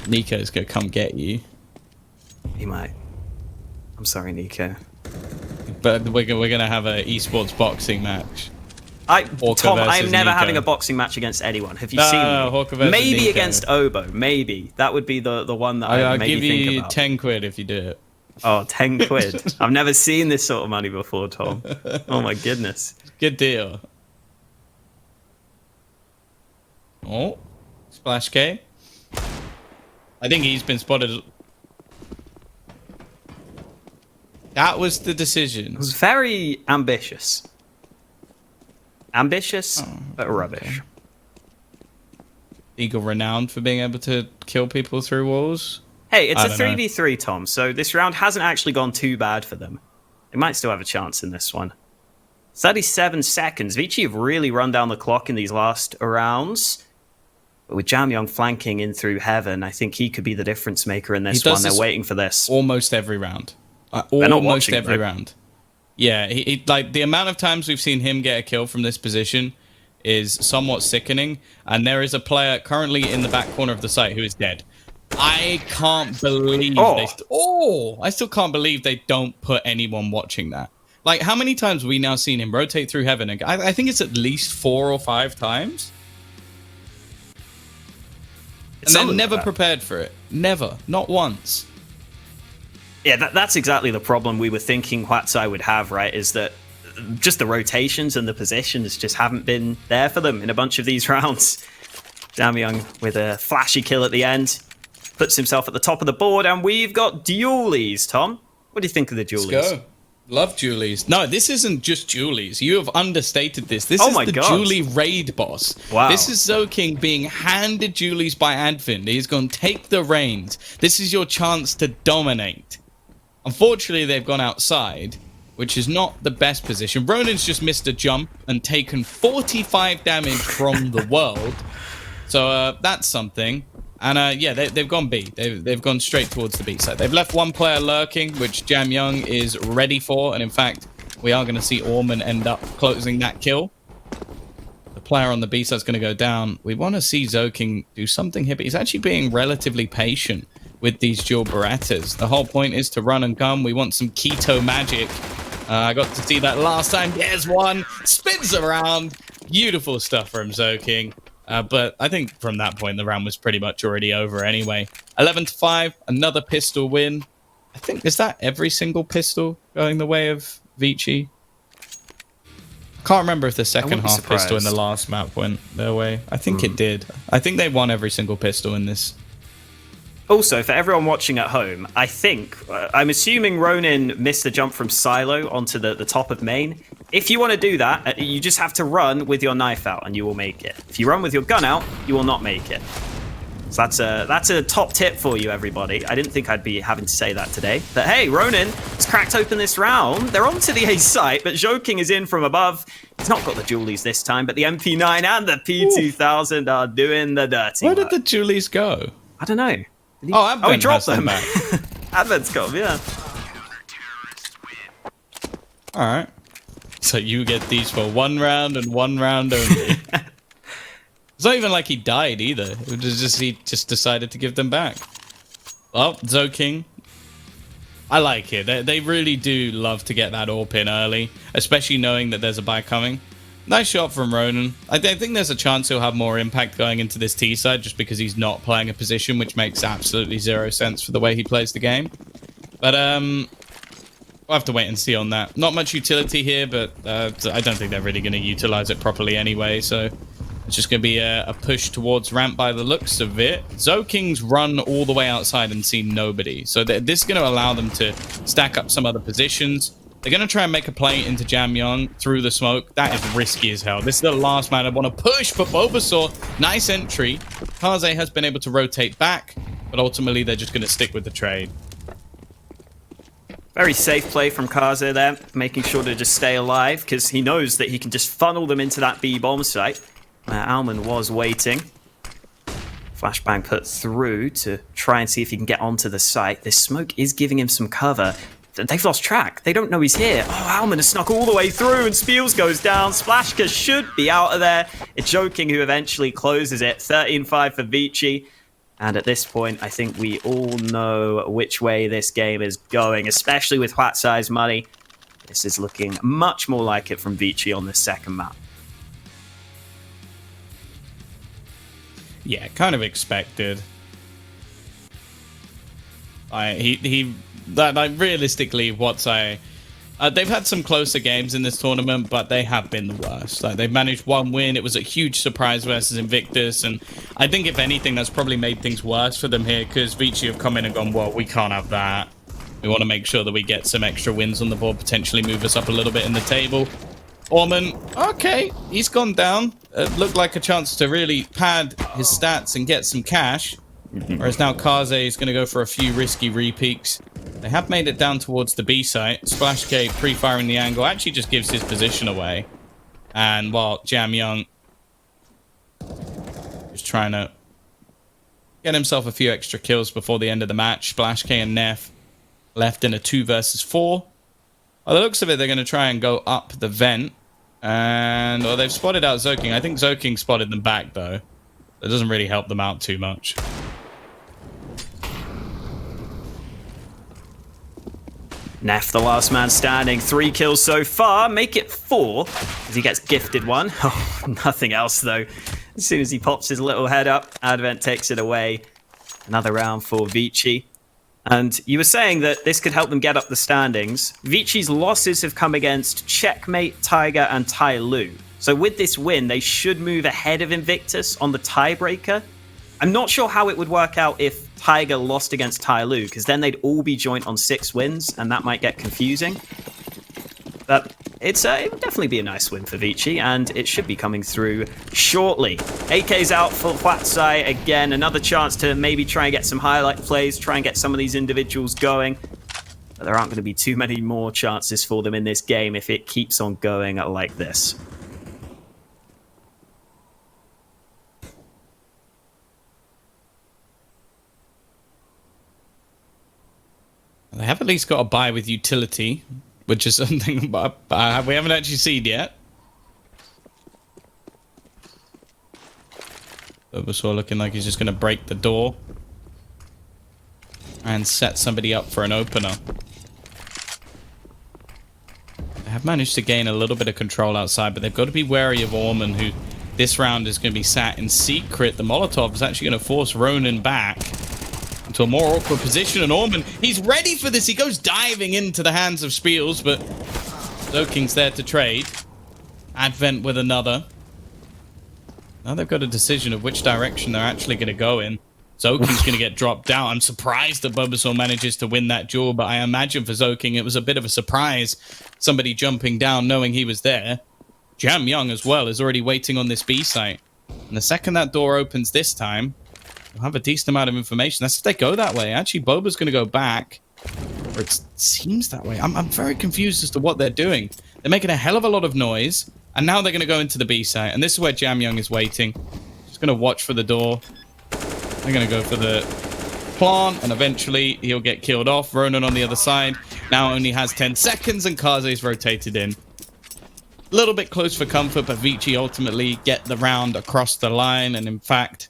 Nico's gonna come get you. He might. I'm sorry, Nico. But we're gonna have an esports boxing match. Tom, I'm never Nico. having a boxing match against anyone. Have you seen me? Maybe Nico. against Obo. Maybe that would be the one that I'd maybe think about. I'll give you 10 quid if you do it. Oh, 10 quid. I've never seen this sort of money before, Tom. Oh my goodness. Good deal. Oh, Splash K. I think he's been spotted. That was the decision. It was very ambitious. Ambitious, but rubbish. Eagle renowned for being able to kill people through walls. Hey, it's a 3v3, Tom, so this round hasn't actually gone too bad for them. They might still have a chance in this one. 37 seconds. Vici have really run down the clock in these last rounds. But with Jamyoung flanking in through heaven, I think he could be the difference maker in this one. They're waiting for this. Almost every round. Almost every round. Yeah, he like the amount of times we've seen him get a kill from this position is somewhat sickening. And there is a player currently in the back corner of the site who is dead. I can't believe I still can't believe they don't put anyone watching that. Like, how many times have we now seen him rotate through heaven? And I think it's at least 4 or 5 times. And they're never prepared for it. Never. Not once. Yeah, that's exactly the problem we were thinking Huatsai would have, right? Is that just the rotations and the positions just haven't been there for them in a bunch of these rounds. Jamyoung with a flashy kill at the end. Puts himself at the top of the board, and we've got dualies, Tom. What do you think of the dualies? Let's go. Love dualies. No, this isn't just dualies. You have understated this. This is the Julie raid boss. Wow. This is Zoking being handed dualies by Advent. He's going to take the reins. This is your chance to dominate. Unfortunately, they've gone outside, which is not the best position. Ronin's just missed a jump and taken 45 damage from the world. So that's something. And yeah, they've gone B. They've gone straight towards the B side. They've left one player lurking, which Jamyoung is ready for. And in fact, we are going to see Orman end up closing that kill. The player on the B side is going to go down. We want to see Zoking do something here, but he's actually being relatively patient with these dual Berettas. The whole point is to run and gun. We want some keto magic. I got to see that last time. There's one. Spins around. Beautiful stuff from Zoking. But I think from that point, the round was pretty much already over anyway. 11-5, another pistol win. I think, is that every single pistol going the way of Vici? Can't remember if the second half pistol in the last map went their way. I think it did. I think they won every single pistol in this. Also, for everyone watching at home, I think, I'm assuming Ronin missed the jump from Silo onto the top of main. If you want to do that, you just have to run with your knife out and you will make it. If you run with your gun out, you will not make it. So that's a top tip for you, everybody. I didn't think I'd be having to say that today. But hey, Ronin has cracked open this round. They're onto the A site, but Zoking is in from above. He's not got the Julies this time, but the MP9 and the P2000 are doing the dirty work. Where did the Julies go? I don't know. He dropped them. Advent's got them, yeah. Alright. So you get these for 1 round and 1 round only. It's not even like he died either. It was just he just decided to give them back. Well, Zoking I like it. They really do love to get that AWP in early, especially knowing that there's a buy coming. Nice shot from Ronan. I think there's a chance he'll have more impact going into this T side just because he's not playing a position, which makes absolutely zero sense for the way he plays the game. But we'll have to wait and see on that. Not much utility here, but I don't think they're really going to utilize it properly anyway, so it's just going to be a push towards ramp by the looks of it. Zoking's run all the way outside and seen nobody. So this is going to allow them to stack up some other positions. They're going to try and make a play into Jamyang through the smoke. That is risky as hell. This is the last man I want to push, but Bulbasaur, nice entry. Kaze has been able to rotate back, but ultimately they're just going to stick with the trade. Very safe play from Kaze there, making sure to just stay alive, because he knows that he can just funnel them into that B-bomb site. Alman was waiting. Flashbang put through to try and see if he can get onto the site. This smoke is giving him some cover. They've lost track. They don't know he's here. Oh, Alman has snuck all the way through, and Spiels goes down. Splashka should be out of there. It's Joking who eventually closes it. 13-5 for Vici. And at this point, I think we all know which way this game is going, especially with Huatsai's money. This is looking much more like it from Vici on this second map. Yeah, kind of expected. Realistically, they've had some closer games in this tournament, but they have been the worst. Like, they've managed one win. It was a huge surprise versus Invictus, and I think if anything, that's probably made things worse for them here, because Vici have come in and gone, well, we can't have that. We want to make sure that we get some extra wins on the board, potentially move us up a little bit in the table. Orman, okay, he's gone down. It looked like a chance to really pad his stats and get some cash. Whereas now Kaze is going to go for a few risky re-peaks. They have made it down towards the B site. Splash K pre-firing the angle actually just gives his position away. And while Jamyang is trying to get himself a few extra kills before the end of the match, Splash K and Neff left in a 2 versus 4. By the looks of it, they're going to try and go up the vent. And they've spotted out Zoking. I think Zoking spotted them back, though. That doesn't really help them out too much. Neff, the last man standing. 3 kills so far. Make it 4 as he gets gifted one. Oh, nothing else, though. As soon as he pops his little head up, Advent takes it away. Another round for Vici. And you were saying that this could help them get up the standings. Vici's losses have come against Checkmate, Tiger, and Tai Lu. So with this win, they should move ahead of Invictus on the tiebreaker. I'm not sure how it would work out if Tiger lost against Tai Lu, because then they'd all be joint on 6 wins, and that might get confusing. But it would definitely be a nice win for Vici, and it should be coming through shortly. AK's out for Huatsai again. Another chance to maybe try and get some highlight plays, try and get some of these individuals going. But there aren't going to be too many more chances for them in this game if it keeps on going like this. They have at least got a buy with utility, which is something we haven't actually seen yet. Bulbasaur looking like he's just going to break the door and set somebody up for an opener. They have managed to gain a little bit of control outside, but they've got to be wary of Orman, who this round is going to be sat in secret. The Molotov is actually going to force Ronan back into a more awkward position, and Orman, he's ready for this. He goes diving into the hands of Spiels, but Zoking's there to trade. Advent with another. Now they've got a decision of which direction they're actually going to go in. Zoking's going to get dropped down. I'm surprised that Bulbasaur manages to win that duel, but I imagine for Zoking it was a bit of a surprise. Somebody jumping down knowing he was there. Jamyang as well is already waiting on this B site. And the second that door opens this time, we'll have a decent amount of information. That's if they go that way. Actually, Boba's going to go back. Or it seems that way. I'm very confused as to what they're doing. They're making a hell of a lot of noise. And now they're going to go into the B site. And this is where Jamyang is waiting. Just going to watch for the door. They're going to go for the plant. And eventually, he'll get killed off. Ronan on the other side now only has 10 seconds. And Kaze's rotated in. A little bit close for comfort. But Vici ultimately get the round across the line. And in fact,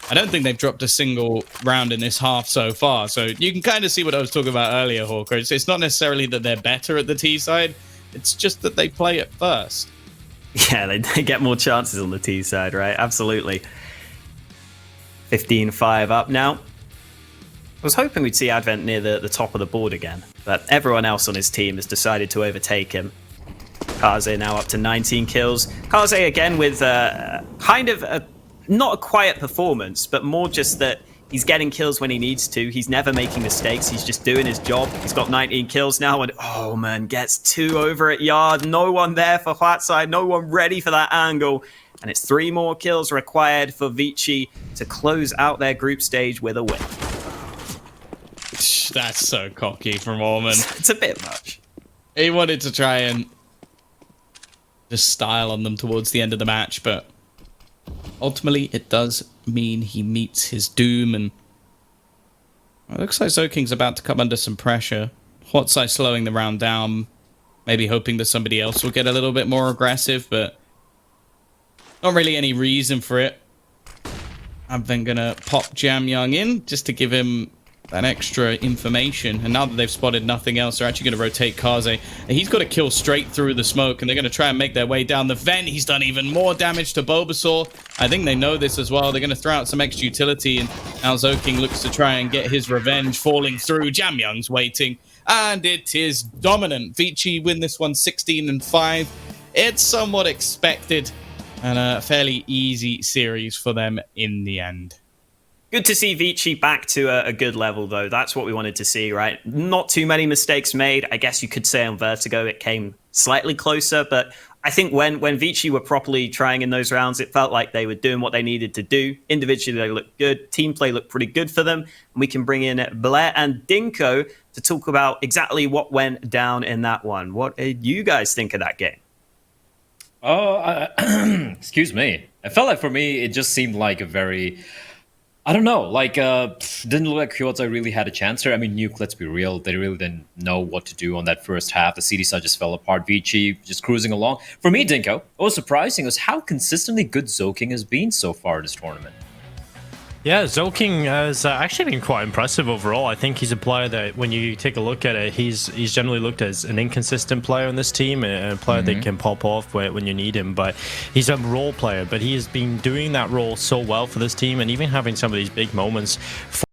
I don't think they've dropped a single round in this half so far. So you can kind of see what I was talking about earlier, Hawker. It's not necessarily that they're better at the T side. It's just that they play it first. Yeah, they get more chances on the T side, right? Absolutely. 15-5 up now. I was hoping we'd see Advent near the top of the board again, but everyone else on his team has decided to overtake him. Kaze now up to 19 kills. Kaze again with kind of not a quiet performance, but more just that he's getting kills when he needs to. He's never making mistakes. He's just doing his job. He's got 19 kills now, and oh man, gets 2 over at yard. No one there for Whiteside. No one ready for that angle. And it's 3 more kills required for Vici to close out their group stage with a win. That's so cocky from Orman. It's a bit much. He wanted to try and just style on them towards the end of the match, but ultimately it does mean he meets his doom, and it looks like Zoking's about to come under some pressure. Whiteside slowing the round down, maybe hoping that somebody else will get a little bit more aggressive, but not really any reason for it. I'm then gonna pop Jam Young in just to give him that extra information, and now that they've spotted nothing else, they're actually going to rotate Kaze. And he's got to kill straight through the smoke, and they're going to try and make their way down the vent. He's done even more damage to Bulbasaur. I think they know this as well. They're going to throw out some extra utility, and now Zoking looks to try and get his revenge, falling through. Jam Young's waiting, and it is dominant. Vici win this one 16-5. It's somewhat expected, and a fairly easy series for them in the end. Good to see Vici back to a good level, though. That's what we wanted to see, right? Not too many mistakes made. I guess you could say on Vertigo it came slightly closer, but I think when Vici were properly trying in those rounds, it felt like they were doing what they needed to do. Individually, they looked good. Team play looked pretty good for them. And we can bring in Blair and Dinko to talk about exactly what went down in that one. What did you guys think of that game? Excuse me. I felt like for me, it just seemed like a very... I don't know, didn't look like Kyoto really had a chance here. I mean, Nuke, let's be real, they really didn't know what to do on that first half. The CD side just fell apart. Vici just cruising along. For me, Dinko, what was surprising was how consistently good Zoking has been so far in this tournament. Yeah, Zoking has actually been quite impressive overall. I think he's a player that, when you take a look at it, he's generally looked as an inconsistent player on this team, and a player that can pop off when you need him. But he's a role player, but he has been doing that role so well for this team, and even having some of these big moments